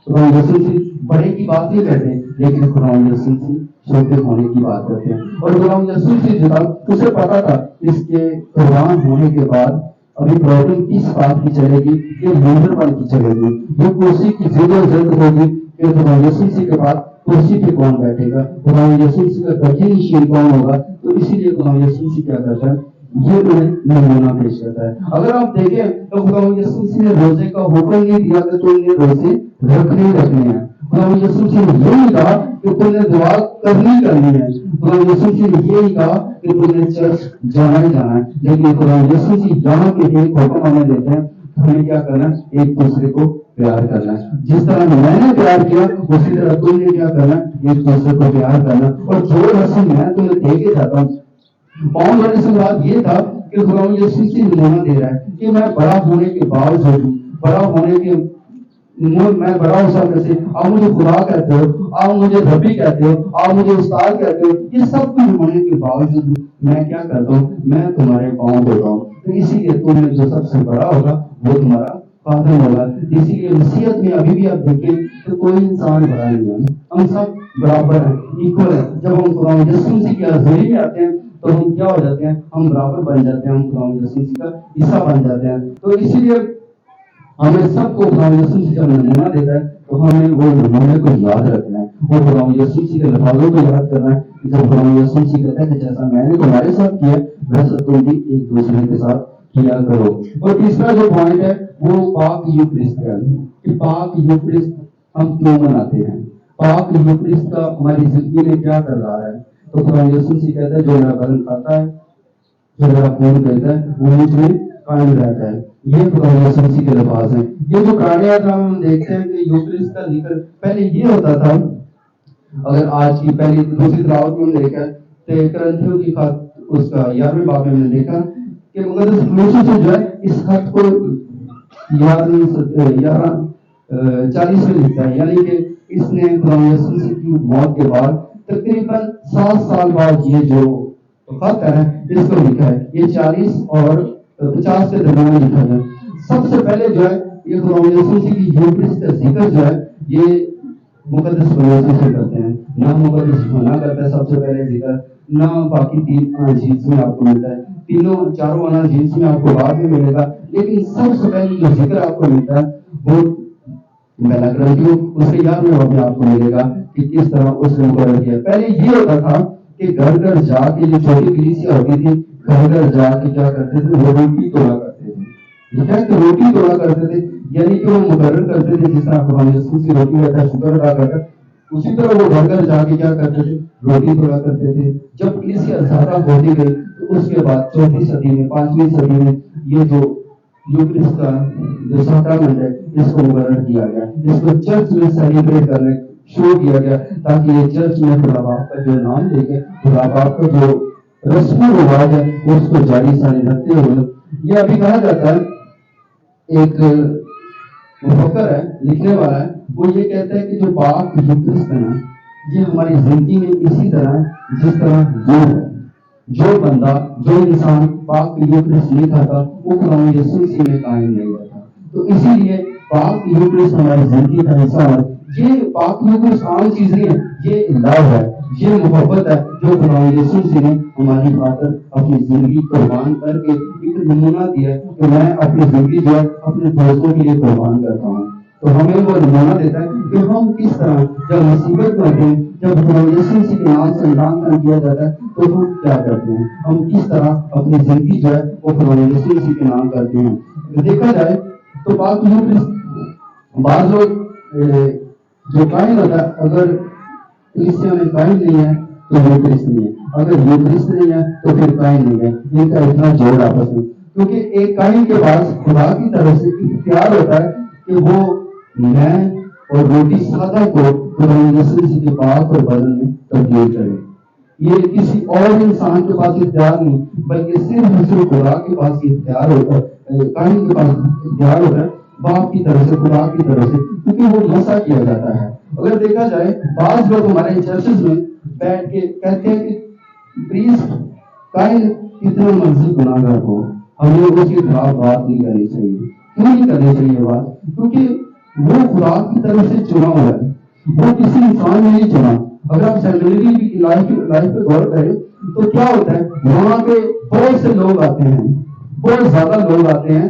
خدا یسوع سے بڑے کی بات نہیں کرتے, لیکن خدا یسوع سے چھوٹے ہونے کی بات کرتے ہیں. اور خدا یسوع سے جو تھا اسے پتا تھا اس کے قربان ہونے کے بعد ابھی پرابلم کس بات کی چلے گی, یہ لیڈر بن کی چلے گی, یہ کرسی کی ضرورت ہوگی کہ خدا یسوع کے بعد کرسی پہ کون بیٹھے گا, خدا یسوع کا گدی نشین کون ہوگا. تو اسی لیے خدا یسوع کیا کرتا ہے, یہ نمونہ پیش کرتا ہے. اگر آپ دیکھیں تو خدا یسوع نے روزے کا حکم نہیں دیا کہ تم نے روزے رکھنے ہیں. خدا یسوع نے یہ نہیں کہا کہ تم نے دعا کرنی ہے. خدا یسوع نے یہ نہیں کہا کہ تم نے چرچ جانا ہے. لیکن خدا یسوع یہاں کے ایک حکم ہمیں دیتے ہیں, ہمیں کیا کرنا ہے, ایک دوسرے کو پیار کرنا ہے. جس طرح میں نے پیار کیا اسی طرح تم نے کیا کرنا, ایک دوسرے کو پیار کرنا. اور جو رسم میں تمہیں دے کے جاتا ہوں, پاؤں دھونے سے بات یہ تھا کہ خدا یسوع نمونہ دے رہا ہے کہ میں بڑا ہونے کے باوجود, میں بڑا ہوں سب میں سے, آپ مجھے خدا کہتے ہو, آپ مجھے ربی کہتے ہو, آپ مجھے استاد کہتے ہو, یہ سب کچھ ہونے کے باوجود میں کیا کرتا ہوں, میں تمہارے پاؤں دھوتا ہوں. تو اسی لیے تم میں جو سب سے بڑا ہوگا وہ تمہارا خادم ہوگا. اسی لیے مسیحیت میں ابھی بھی آپ دیکھیں کہ کوئی انسان بڑا نہیں ہے, ہم سب برابر ہیں, ایکول ہیں. جب ہم خدا یسوع کی حضوری میں آتے ہیں تو ہم کیا ہو جاتے ہیں, ہم برابر بن جاتے ہیں, ہم خدا یسوع کا حصہ بن جاتے ہیں. تو اسی لیے ہمیں سب کو خدا یسوع کا نمونہ دیتا ہے, تو ہمیں وہ نمونے کو یاد رکھنا ہے, وہ خدا یسوع کے لفظوں کو یاد کرنا ہے. جب خدا یسوع کہتا ہے کہ جیسا میں نے تمہارے ساتھ کیا ویسا تم بھی ایک دوسرے کے ساتھ کیا کرو. اور تیسرا جو پوائنٹ ہے وہ پاک یوکرسٹ کا, کہ پاک یوکرسٹ ہم کیوں مناتے ہیں, پاک یوکرسٹ کا ہماری زندگی میں کیا کر رہا ہے. तो खुदा यीशु मसीह कहता है, जो मेरा बदन खाता है, जो मेरा खून पीता है, वो मुझ में कायम रहता है। ये खुदा यीशु मसीह के अल्फाज हैं। ये जो पुराने आदम हम देखते हैं कि यूक्रिस्ट का जिक्र पहले ये होता था। अगर आज की पहली दूसरी तिलावत में हम देखा तो करंथियों की खत उसका 11वें बाब में हमने देखा कि मुकद्दस मूसा से जो है इस खत को 40 में लिखता है, यानी कि इसने खुदा यीशु मसीह की मौत के बाद तकरीबन 7 साल बाद ये जो खत है इसको लिखा है। ये 40 और 50 के दरमियान लिखा है। सबसे पहले जो है ये खुदा यीशु मसीह की यूक्रिस्ट का जिक्र जो है ये मुकद्दस यीशु से करते हैं। ना मुकद्दस होना करता है सबसे पहले जिक्र, ना बाकी 3 अनाजील्स में आपको मिलता है, तीनों चारों अनाजील्स में आपको बाद में मिलेगा, लेकिन सबसे पहले जो जिक्र आपको मिलता है वो पहला करंथियों उसके 11वें बाब में आपको मिलेगा कि किस तरह उसने मुकर्रर किया। पहले ये होता था कि घर घर जाके जो छोटी कलीसिया होती थी, घर घर जाके क्या करते थे, वो रोटी तोड़ा करते थे। लिखा है कि रोटी तोड़ा करते थे, यानी कि वो मुकर्रर करते थे जिस तरह खुदा यीशु की रोटी रहता है, शुक्र अदा करता है, उसी तरह वो घर घर जाके क्या करते थे, रोटी तोड़ा करते थे। जब कलीसिया ज्यादा होती गई तो उसके बाद 4वीं सदी में 5वीं सदी में ये जो यूक्रिस्ट का जो सैक्रामेंट है इसको मुकर्रर किया गया, इसको चर्च में सेलिब्रेट करने शुरू किया गया, ताकि ये चर्च में खुदा बाप का जो नाम लेके खुदा बाप का जो रस्म रिवाज है उसको जारी सारी रखते हुए, ये अभी कहा जाता है, एक मुफक्कर है, लिखने वाला है, वो ये कहता है कि जो पाक यूक्रिस्ट है ना, ये हमारी जिंदगी में इसी तरह है जिस तरह दूध है। जो बंदा जो इंसान पाक यूक्रिस्ट नहीं खाता वो खुदा यीशु मसीह में कायम नहीं रहता। तो इसीलिए पाक यूक्रिस्ट हमारी जिंदगी का हिस्सा है। ये पाक यूक्रिस्ट आम चीज नहीं है, ये लव है, ये मोहब्बत है जो खुदा यीशु मसीह ने हमारी खातिर अपनी जिंदगी कुर्बान करके एक नमूना दिया है कि मैं अपनी जिंदगी जो है अपने दोस्तों के लिए कुर्बान करता हूँ। तो हमें वो नमूना देता है कि हम किस तरह जब मुसीबत में होते हैं, जब खुदा यीशु मसीह के नाम से ऐलान किया जाता है तो हम क्या करते हैं, हम किस तरह अपनी जिंदगी जो है वो खुदा यीशु मसीह के नाम करते हैं। तो देखा जाए तो पाक यूक्रिस्ट बाद लोग जो कायन होता है, अगर कलीसिया में कायन नहीं है तो यूक्रिस्ट नहीं है, अगर यूक्रिस्ट नहीं है तो फिर कायन नहीं है। इनका इतना जोड़ आपस में, क्योंकि एक कायन के पास खुदा की तरफ से इख्तियार होता है कि वो मैं और रोटी सादा को खुदा यीशु मसीह के पाक और बदन में तब्दील करे। ये किसी और इंसान के पास इख्तियार नहीं, बल्कि सिर्फ खुदा के पास इख्तियार होता है, कायन के पास इख्तियार होता है बाप की तरफ से, खुदा की तरफ से, क्योंकि वो मसा किया जाता है। अगर देखा जाए बाज लोग हमारे चर्चेज में बैठ के कहते हैं कि प्रीस्ट कायन कितना मर्जी गुनाहगार हो, हमें उसके खिलाफ बात नहीं करनी चाहिए। क्यों नहीं करनी चाहिए बात? क्योंकि वो खुदा की तरफ से चुना हुआ है, वो किसी इंसान ने नहीं चुना। अगर आप सेमिनरी की लाइफ पे गौर करें तो क्या होता है, वहां पे बहुत से लोग आते हैं, बहुत ज्यादा लोग आते हैं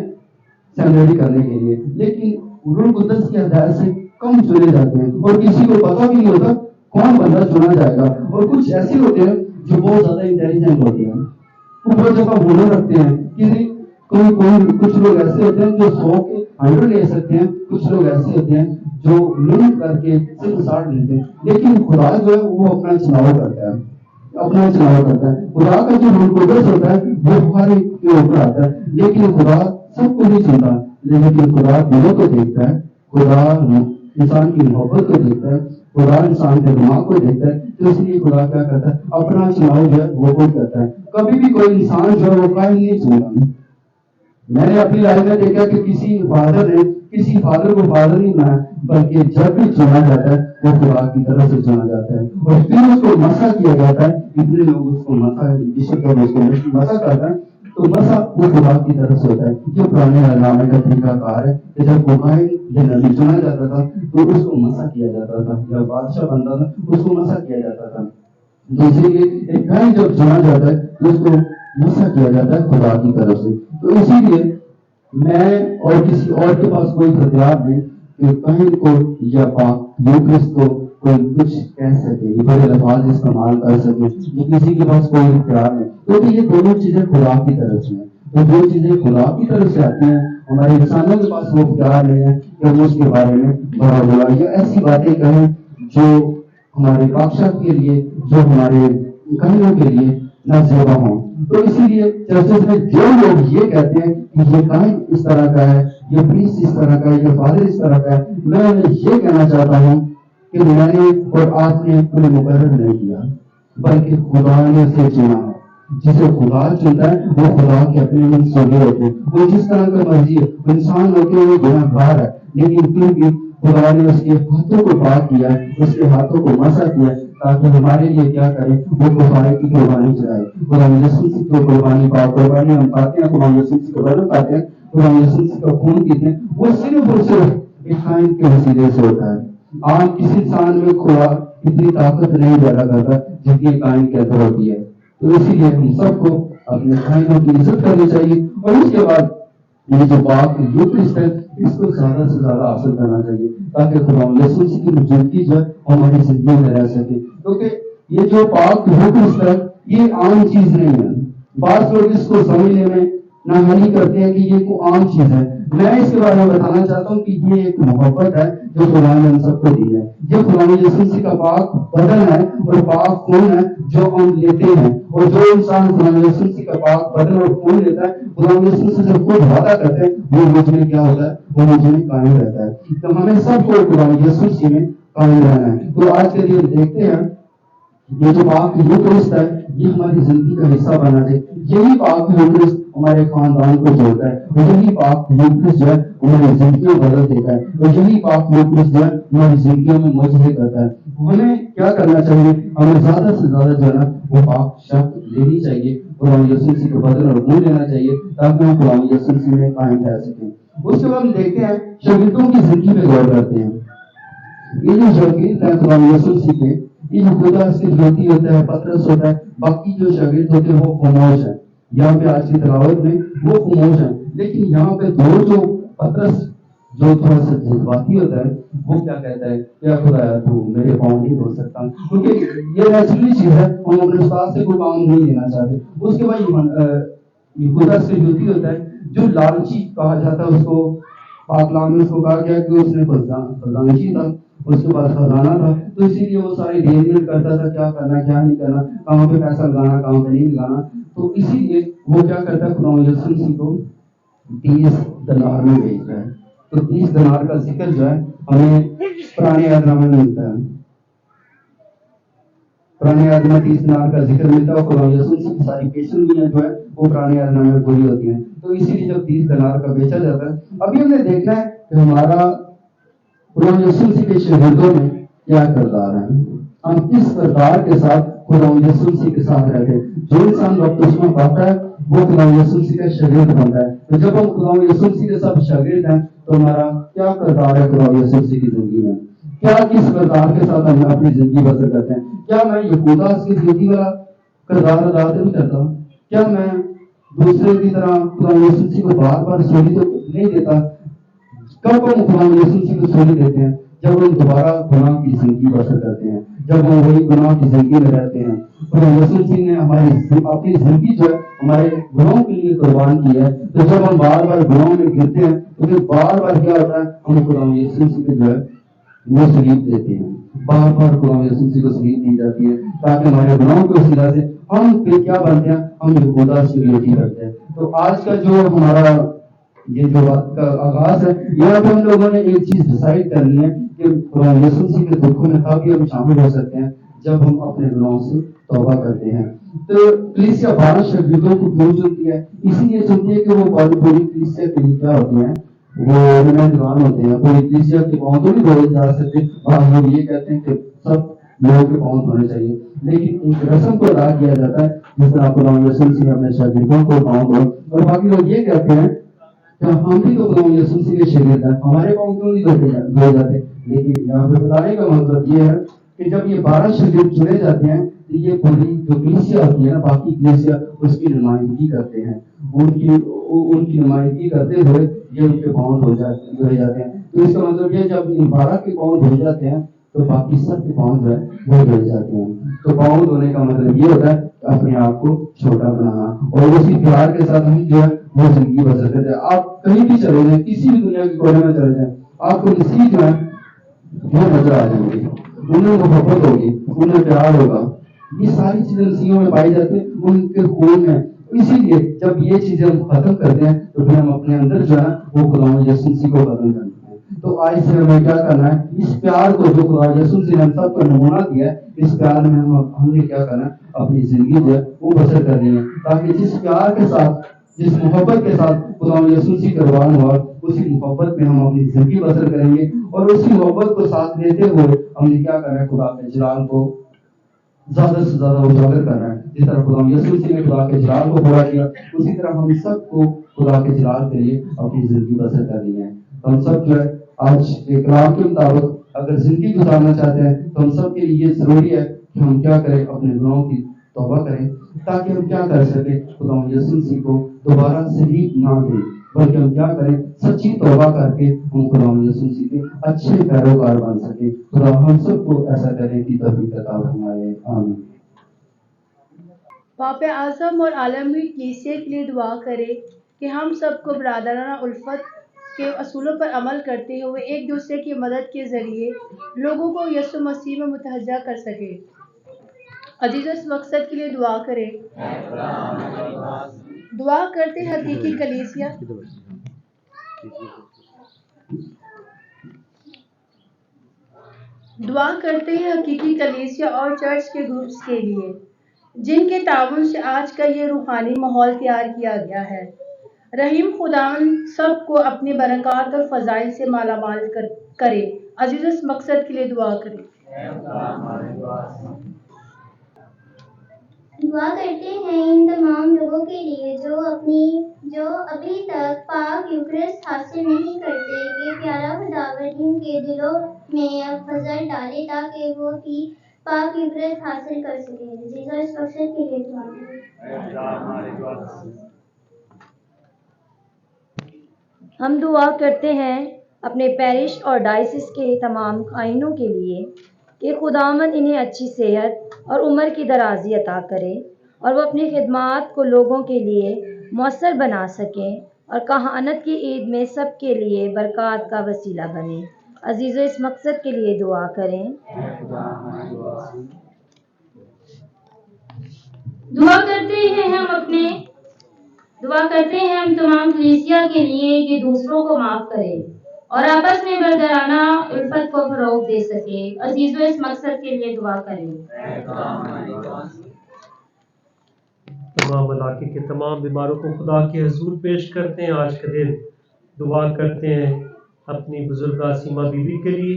सेमिनरी करने के लिए, लेकिन रूह कुद्दस की हिदायत से कम चुने जाते हैं और किसी को पता भी नहीं होता कौन बंदा चुना जाएगा। और कुछ ऐसे होते हैं जो बहुत ज्यादा इंटेलिजेंट होते हैं, वो बहुत जगह हुनर रखते हैं। कुछ लोग ऐसे होते हैं जो 100 के 100 ले सकते हैं, कुछ लोग ऐसे होते हैं जो मिनट करके सिर्फ 60 लेते हैं। लेकिन खुदा जो है वो अपना चुनाव करता है, अपना चुनाव करता है। खुदा का जो रूह कुद्दस होता है वो हर एक के ऊपर आता है, लेकिन खुदा सबको नहीं चुनता, लेकिन खुदा दिलों को देखता है, खुदा इंसान की मोहब्बत को देखता है, खुदा इंसान के दिमाग को देखता है। तो इसलिए खुदा क्या करता है, अपना चुनाव जो है वो खुद करता है। कभी भी कोई इंसान जो है वो कायम नहीं चुनता। मैंने अपनी लाइफ में देखा कि किसी फादर ने किसी फादर को फादर नहीं बनाया, बल्कि जब भी चुना जाता है वो खुदा की तरफ से चुना जाता है और फिर उसको मसा किया जाता है। इतने लोग उसको मसा करता है, तो मसा वो खुदा की तरफ से होता है। जो पुराने नामे का तरीका कार है कि जब कोकाइन नबी चुना जाता था तो उसको मसा किया जाता था, जब बादशाह बनता था उसको मसा किया जाता था। दूसरी एक कायन जब चुना जाता है तो उसको मसा किया जाता है खुदा की तरफ से। तो इसीलिए मैं और किसी और के पास कोई इख्तियार नहीं कि कायन को या यूक्रिस्ट को कोई कुछ कह सके, ये बड़े लफ्ज़ इस्तेमाल कर सके, ये किसी के पास कोई इख्तियार नहीं, क्योंकि ये दोनों चीजें खुदा की तरफ से हैं। तो जो चीजें खुदा की तरफ से आती हैं, हमारे इंसानों के पास वो इख्तियार नहीं है कि हम उसके बारे में बड़ा बुरा या ऐसी बातें कहें जो हमारे बादशाह के लिए, जो हमारे काइयों के लिए न सेवा हो। तो इसीलिए चर्चेस में जो लोग ये कहते हैं कि ये काइन इस तरह का है, ये प्रीस्ट इस तरह का है, ये फादर इस तरह का है, मैं उन्हें ये कहना चाहता हूँ कि मैंने और आपने उन्हें मुकर्रर नहीं किया, बल्कि खुदा ने उसे चुना है। जिसे खुदा चुनता है वो खुदा के अपने मन सोने होते हैं, वो जिस तरह का मर्जी है, इंसान होकर वो गुनाहगार है, लेकिन फिर भी खुदा ने उसके हाथों को पाक किया है, उसके हाथों को मसा किया ताकि हमारे लिए क्या करे, वो कफारे की कुर्बानी चढ़ाए। खुदा यीशु मसीह की कुर्बानी पाक कुर्बानी हम पाते हैं, खुदा यीशु मसीह का बदन पाते हैं, खुदा यीशु मसीह का खून पीते हैं, वो सिर्फ और सिर्फ एक काइन के वसीले से होता है। आज किसी इंसान में खुदा इतनी ताकत नहीं पैदा करता जितनी काइन के अंदर होती है। तो इसीलिए हम सबको अपने काइनों की इज्जत करनी चाहिए और उसके बाद ये जो पाक यूक्रिस्ट है इसको ज्यादा से ज्यादा हासिल करना चाहिए ताकि खुदा यीशु मसीह की मौजूदगी जो है हमारी जिंदगी में रह सके। क्योंकि ये जो पाक यूक्रिस्ट है ये आम चीज नहीं है। बात लोग इसको समझने में नाहानी करते हैं कि ये कोई आम चीज है। मैं इसके बारे में बताना चाहता हूँ कि ये एक मोहब्बत है जो खुदा ने हम सबको दी है। ये खुदा यीशु मसीह का पाक बदन है और पाक खून है जो हम लेते हैं, और जो इंसान खुदा यीशु मसीह का पाक बदन और खून लेता है, खुदा यीशु मसीह से खुद वादा करते हैं, वो मुझ में क्या होता है, वो मुझ में कायम रहता है। तो हमें सबको खुदा यीशु मसीह में कायम रहना है। तो आज के लिए देखते हैं ये जो पाक यूक्रिस्ट है ये हमारी जिंदगी का हिस्सा बना दे। यही पाक यूक्रिस्ट हमारे खानदान को जोड़ता है, और यही पाक यूक्रिस्ट जो है हमारी जिंदगी बदल देता है, और यही पाक यूक्रिस्ट जो है हमारी जिंदगी में मजबूत करता है। हमें क्या करना चाहिए, हमें ज्यादा से ज्यादा जो है वो पाक शब्द लेनी चाहिए, खुदा यीशु मसीह को बदल और मुंह लेना चाहिए ताकि हम खुदा यीशु मसीह में कायम रह सकें। उसके बाद हम देखते हैं शागिर्दों की जिंदगी पे गौर करते हैं। ये जो शागिर्द है खुदा यीशु मसीह के, ये जो खुदा सिर्फ योती होता है, पतरस होता है, बाकी जो शागिर्द होते हैं वो खामोश है। यहाँ पे आज की तिलावत में वो खामोश है, लेकिन यहाँ पे दो जो पतरस जो थोड़ा सा जज्बाती होता है वो क्या कहता है, क्या खुदा तू मेरे पाँव नहीं धो सकता, क्योंकि ये नेचुरली चीज है, हम अपने उस्ताद से कोई काम नहीं लेना चाहते। उसके बाद ये खुदा से योती होता है जो लालची कहा जाता है, उसको पाकलाम में उसको कहा गया कि उसने खजानची था, उसके पास खजाना था, तो इसीलिए वो सारी अरेंजमेंट करता था क्या करना क्या नहीं करना, कहाँ पे पैसा लगाना कहाँ पे नहीं लगाना। तो इसीलिए वो क्या करता है, खुदा यीशु मसीह को 30 दिनार में भेजता है। तो 30 दिनार का जिक्र जो है हमें पुराने अहदनामे में मिलता है। पुराने अहद में 30 दिनार का जिक्र मिलता है, खुदा यीशु मसीह की सारी पेशेंटलियां जो है वो पुराने अहदनामे में पूरी होती हैं। तो इसीलिए जब 30 दिनार का बेचा जाता है, अभी हमने देखना है कि हमारा खुदा यीशु मसीह के शागिर्दों में क्या किरदार है, हम किस किरदार के साथ खुदा यीशु मसीह के साथ रहते हैं। जो इंसान बपतिस्मा पाता है वो खुदा यीशु मसीह का शागिर्द बनता है। तो जब हम खुदा यीशु मसीह के साथ शागिर्द हैं तो हमारा क्या किरदार है खुदा यीशु मसीह की जिंदगी में, क्या किस किरदार के साथ हम अपनी जिंदगी बसर करते हैं। क्या मैं यहूदा की जिंदगी वाला किरदार अदा नहीं करता, क्या मैं दूसरे की तरह खुदा यीशु मसीह को बार बार सौरी तो नहीं देता। कब हम खुदा यीशु मसीह को सौरी देते हैं, जब हम दोबारा गुनाह की जिंदगी बसर करते हैं, जब हम वही गुनाह की जिंदगी में रहते हैं। खुदा यीशु मसीह ने हमारी अपनी जिंदगी जो है हमारे गुनाहों के लिए कुर्बान की है। तो जब हम बार बार गुनाहों में गिरते हैं तो फिर बार बार क्या होता है, हम खुदा यीशु मसीह को जो है वो सलीब देते हैं, बार बार खुदा यीशु मसीह को सलीब दी जाती है ताकि हमारे गुनाहों के वसीला से हम फिर क्या बनते हैं, हम यहूदा से रिलेटी करते हैं। तो आज का जो हमारा ये जो बात का आगाज है, यहाँ पे हम लोगों ने एक चीज डिसाइड करनी है कि खुदा यीशु मसीह के दुखों में काफी हम शामिल हो सकते हैं जब हम अपने गुनाहों से तौबा करते हैं। तो कलीसिया 12 शागिर्दों को क्यों चुनती है, इसीलिए चुनती है कि वो पूरी कलीसिया के लिए क्या होते हैं, वो जिम्मेदार होते हैं। पूरी कलीसिया के पाँव तो नहीं धोए जा सकते, और हम लोग ये कहते हैं कि सब लोगों के पाँव धोने चाहिए, लेकिन एक रस्म को अदा किया जाता है जिस तरह खुदा यीशु मसीह अपने शागिर्दों को पाँव धोए। और बाकी लोग ये कहते हैं कि हम भी तो खुदा यीशु मसीह के शागिर्द हैं, हमारे पाँव क्यों नहीं धोए जाते। लेकिन यहाँ पे बताने का मतलब ये है कि जब ये 12 शागिर्द चुने जाते हैं तो ये पूरी जो कलीसिया होती है ना, बाकी कलीसिया उसकी नुमाइंदगी करते हैं, उनकी नुमाइंदगी करते हुए ये उनके पाँव धोए जाते हैं। तो इसका मतलब ये जब इन 12 के पाँव धोए जाते हैं तो बाकी सब के पाँव जो है वो धोए जाते हैं। तो पाँव धोने का मतलब ये होता है अपने आप को छोटा बनाना, और उसी प्यार के साथ हम जो है वो जिंदगी बसर करते हैं। आप कहीं भी चले जाए, किसी भी दुनिया के कोने में चले जाए, आपको मसीह जो है वो नजर आ जाएंगे, उन्हें मोहब्बत होगी, उन्हें प्यार होगा, ये सारी चीजें मसीहों में पाई जाती है, उनके खून में। इसीलिए जब ये चीजें हम खत्म करते हैं तो फिर हम अपने अंदर जो है वो खुदा यीशु मसीह को खत्म करते हैं। तो आज से हमें क्या करना है, इस प्यार को जो खुदा यीशु मसीह ने हम सबको नमूना दिया है, इस प्यार में हमने क्या करना है, अपनी जिंदगी जो है वो बसर करनी है, ताकि जिस प्यार के साथ, जिस मोहब्बत के साथ खुदा यीशु मसीह कुर्बान हुआ, उसी मोहब्बत में हम अपनी जिंदगी बसर करेंगे। और उसी मोहब्बत को साथ लेते हुए हमने क्या करना है, खुदा के जलाल को ज्यादा से ज्यादा उजागर करना है। जिस तरह खुदा यीशु मसीह ने खुदा के जलाल को पूरा किया, उसी तरह हम सबको खुदा के जलाल के लिए अपनी जिंदगी बसर करनी है। तो हम सब जो है आज के कलाम के मुताबिक अगर जिंदगी गुजारना चाहते हैं तो हम सब के लिए ये जरूरी है कि हम क्या करें, अपने गुनाहों की तौबा करें, ताकि हम क्या कर सके, खुदा यीशु मसीह को दोबारा शरीक ना दें, बल्कि हम क्या करें, सच्ची तौबा करके हम खुदा यीशु मसीह के अच्छे पैरोकार बन सके। खुदा हम सबको ऐसा करने की तौफीक अता फरमाए, आमीन। पाप आज़म और आलमी कलीसिया के लिए दुआ करें कि हम सबको बरादराना उल्फत के असूलों पर अमल करते हुए एक दूसरे की मदद के ज़रिए लोगों को यीशु मसीह में मुतहज्जा कर सके। अजीज़ इस मकसद के लिए दुआ करें। दुआ करते हकीकी कलीसिया दुआ करते हैं हकीकी कलीसिया और चर्च के ग्रुप्स के लिए, जिनके ताउन से आज का ये रूहानी माहौल तैयार किया गया है। रहीम खुदावन सबको अपनी बरकत और फजाइल से मालामाल करे। अजीज इस मकसद के लिए दुआ करें। दुआ करते हैं इन तमाम लोगों के लिए जो अभी तक पाक यूक्रिस्ट हासिल नहीं करते, कि प्यारा खुदावंद इनके दिलों में अब फजल डाले ताकि वो भी पाक यूक्रिस्ट हासिल कर सके। जीसस इस मकसद के लिए दुआ करें। हम दुआ करते हैं अपने पैरिश और डायसिस के तमाम कायनों के लिए कि खुदावंद इन्हें अच्छी सेहत और उम्र की दराज़ी अता करे और वो अपनी खिदमात को लोगों के लिए मौसर बना सकें और कहानत की ईद में सब के लिए बरक़ात का वसीला बने। अजीज़ों इस मकसद के लिए दुआ करें। दुआ करते हैं हम तमाम कलीसिया के लिए कि दूसरों को माफ़ करें और आपस में बरदराना उल्फत को फ़रोग़ दे सके। अजीज़ों इस मकसद के लिए दुआ करें। तमाम इलाके के तमाम बीमारों को खुदा के हुज़ूर पेश करते हैं। आज के दिन दुआ करते हैं अपनी बुजुर्ग सीमा बीबी के लिए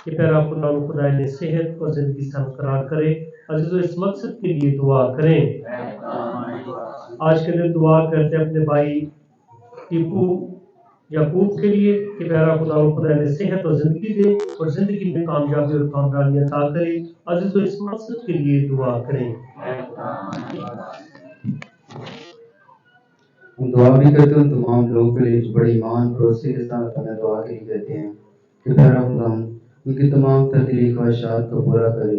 कि प्यारा खुदा ने सेहत और ज़िंदगी से हमकरार करे। अजीज़ों इस मकसद के लिए दुआ करें। आज के दिन दुआ करते हैं अपने भाई टीपू याकूब के लिए कि प्यारा खुदा ने सेहत और ज़िंदगी दे और ज़िंदगी में कामयाबी और कामरानी अता करे। अजीज़ों इस मकसद के लिए दुआ करें। हम दुआ भी करते हैं तमाम लोगों के लिए जो बड़ी ईमान भरोसे के साथ हमें दुआ के लिए कहते हैं कि प्यारा खुदा उनकी तमाम तदरीक ख्वाहिशात को पूरा करे।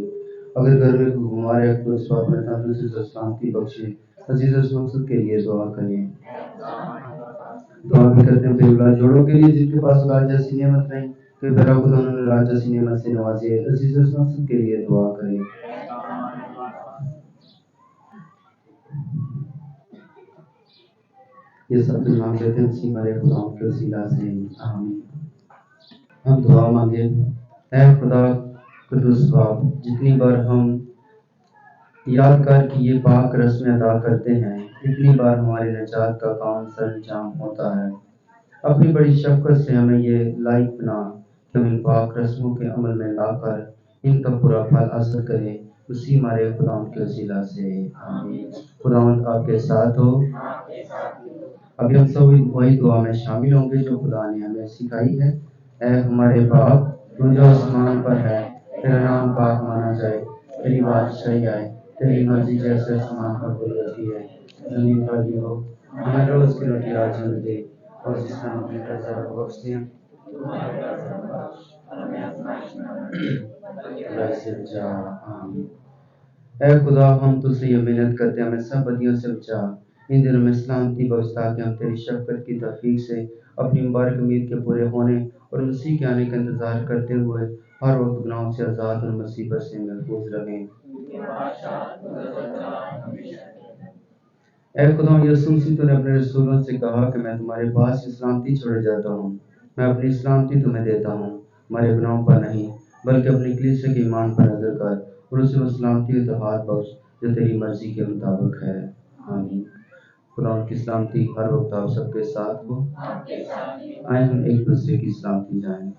अगर घर में कोई बीमार है तो उसको अपने तंदुरुस्ती और सलामती बख्शे। अजीज़ इस मकसद के लिए दुआ करें। दुआ भी करते हैं बेऔलाद जोड़ों के लिए जिनके पास औलाद जैसी नेमत नहीं, कि प्यारा खुदा उन्हें औलाद जैसी नेमत से नवाजे। अजीज़ इस मकसद के लिए दुआ करें। ये सब दुआ करते हैं मसीह हमारे खुदा के वसीला से, आमीन। हम दुआ मांगे। ऐ खुदा कुद्दूस बाप, जितनी बार हम यादगार की ये पाक रस्में अदा करते हैं, इतनी बार हमारी नजात का काम सरंजाम होता है। अपनी बड़ी शफ़क़त से हमें ये लायक बना कि हम इन पाक रस्मों के अमल में लाकर इनका पूरा फल हासिल करें। उसी हमारे खुदावंद के वसीला से, आमीन। खुदावंद आपके साथ हो। अभी हम सब वही दुआ में शामिल होंगे जो खुदा ने हमें सिखाई है। ऐ हमारे बाप, तू जो आसमान पर है, तेरा नाम पाक माना जाए, तेरी बादशाही आए, तेरी मर्जी जैसे आसमान पर हुई होती है जमीन पर भी हो। हमें रोज की रोटी आज हमें दे और जिसने अपने कर्जा को बख्श दिया ऐ खुदा, हम तुझसे ये मिन्नत करते हैं, हमें सब बदियों से बचा, इन दिनों में सलामती बख्श, ताकि हम तेरी शफ़क़त की तौफीक से अपनी मुबारक उम्मीद के पूरे होने और मसीह के आने का इंतज़ार करते हुए हर वक्त गुनाहों से आज़ाद और मुसीबत से महफूज रहें। اے خدا یسوع مسیح تو نے اپنے رسولوں سے کہا کہ میں تمہارے پاس سلامتی چھوڑے جاتا ہوں، میں اپنی سلامتی تمہیں دیتا ہوں، ہمارے گناہوں پر نہیں بلکہ اپنی کلیسیا کے ایمان پر نظر کر اور اسے وہ سلامتی و اتحاد بخش جو تیری مرضی کے مطابق ہے، آمین۔ خدا کی سلامتی ہر وقت آپ سب کے ساتھ ہو۔ آئے ہم ایک دوسرے کی سلامتی جائیں۔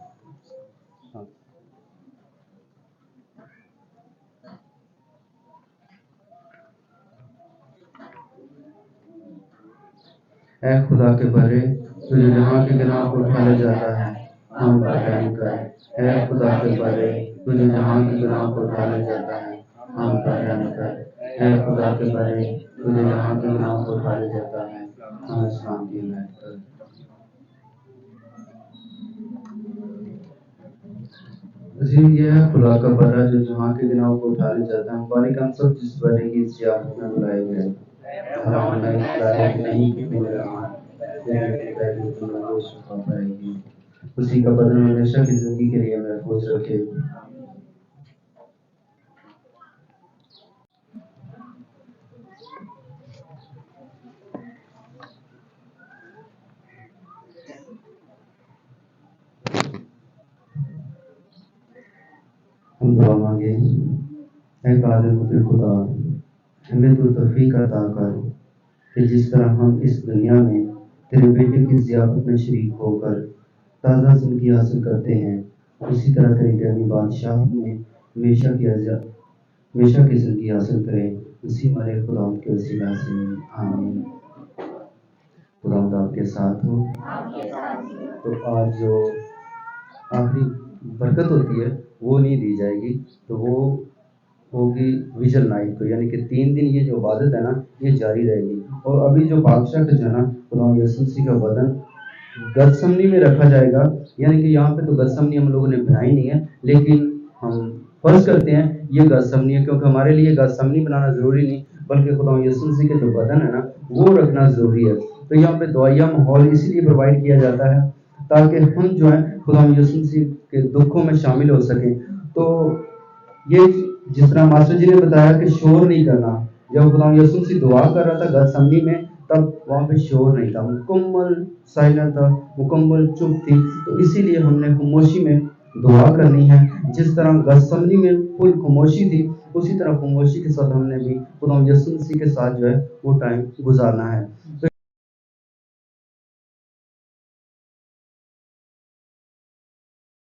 اے خدا کے بھرے تجھے جہاں کے گناہ کو اٹھا لے جاتا ہے، ہم پر رحم کر۔ اے خدا کے بھرے تجھے جہاں کے گناہ کو اٹھا لے جاتا ہے، ہم پر رحم کر۔ اے خدا کے بھرے تجھے جہاں کے گناہ کو اٹھا لے جاتا ہے، ہمیں سلامتی عنایت کر۔ عظیم یہ ہے خدا کا بھرا جو جہاں کے گناہوں کو اٹھا لے جاتا ہے۔ مبارک ہم سب جس بھرے کی زیارت میں بلائے گئے۔ ہم نہیں کہ میرے پائے گی، اسی کا بدن ہمیشہ کی زندگی کے لیے محفوظ رکھے۔ ہم دعا مانگے۔ اے قادر قدر خدا، ہمیں تو توفیق عطا کر کہ جس طرح ہم اس دنیا میں تیرے بیٹے کی ضیافت میں شریک ہو کر تازہ زندگی حاصل کرتے ہیں، اسی طرح تیری دائمی بادشاہ میں ہمیشہ کی زندگی حاصل کریں، اسی ہمارے خدا کے وسیلہ سے، آمین۔ خدا آپ کے ساتھ ہو۔ تو آج جو آخری برکت ہوتی ہے وہ نہیں دی جائے گی، تو وہ ہوگی ویژن نائٹ کو، یعنی کہ 3 دن یہ جو عبادت ہے نا یہ جاری رہے گی۔ اور ابھی جو بادشاہ کا جو ہے نا خدا یسوع مسیح کا بدن گتسمنی میں رکھا جائے گا، یعنی کہ یہاں پہ تو گتسمنی ہم لوگوں نے بنائی نہیں ہے، لیکن ہم فرض کرتے ہیں یہ گتسمنی ہے، کیونکہ ہمارے لیے گتسمنی بنانا ضروری نہیں بلکہ خدا یسوع مسیح کے جو بدن ہے نا وہ رکھنا ضروری ہے۔ تو یہاں پہ دعائیہ ماحول اسی لیے پرووائڈ کیا جاتا ہے تاکہ ہم جو ہے خدا یسوع مسیح کے دکھوں میں شامل ہو سکیں۔ تو یہ جس طرح ماسٹر جی نے بتایا کہ شور نہیں کرنا، جب خدا یسوع مسیح دعا کر رہا تھا گتسمنی میں تب وہاں پہ شور نہیں تھا، مکمل سائلنٹ تھا، مکمل چپ تھی۔ تو اسی لیے ہم نے خاموشی میں دعا کرنی ہے، جس طرح گتسمنی میں فل خاموشی تھی اسی طرح خاموشی کے ساتھ ہم نے بھی خدا یسوع مسیح کے ساتھ جو ہے وہ ٹائم گزارنا ہے۔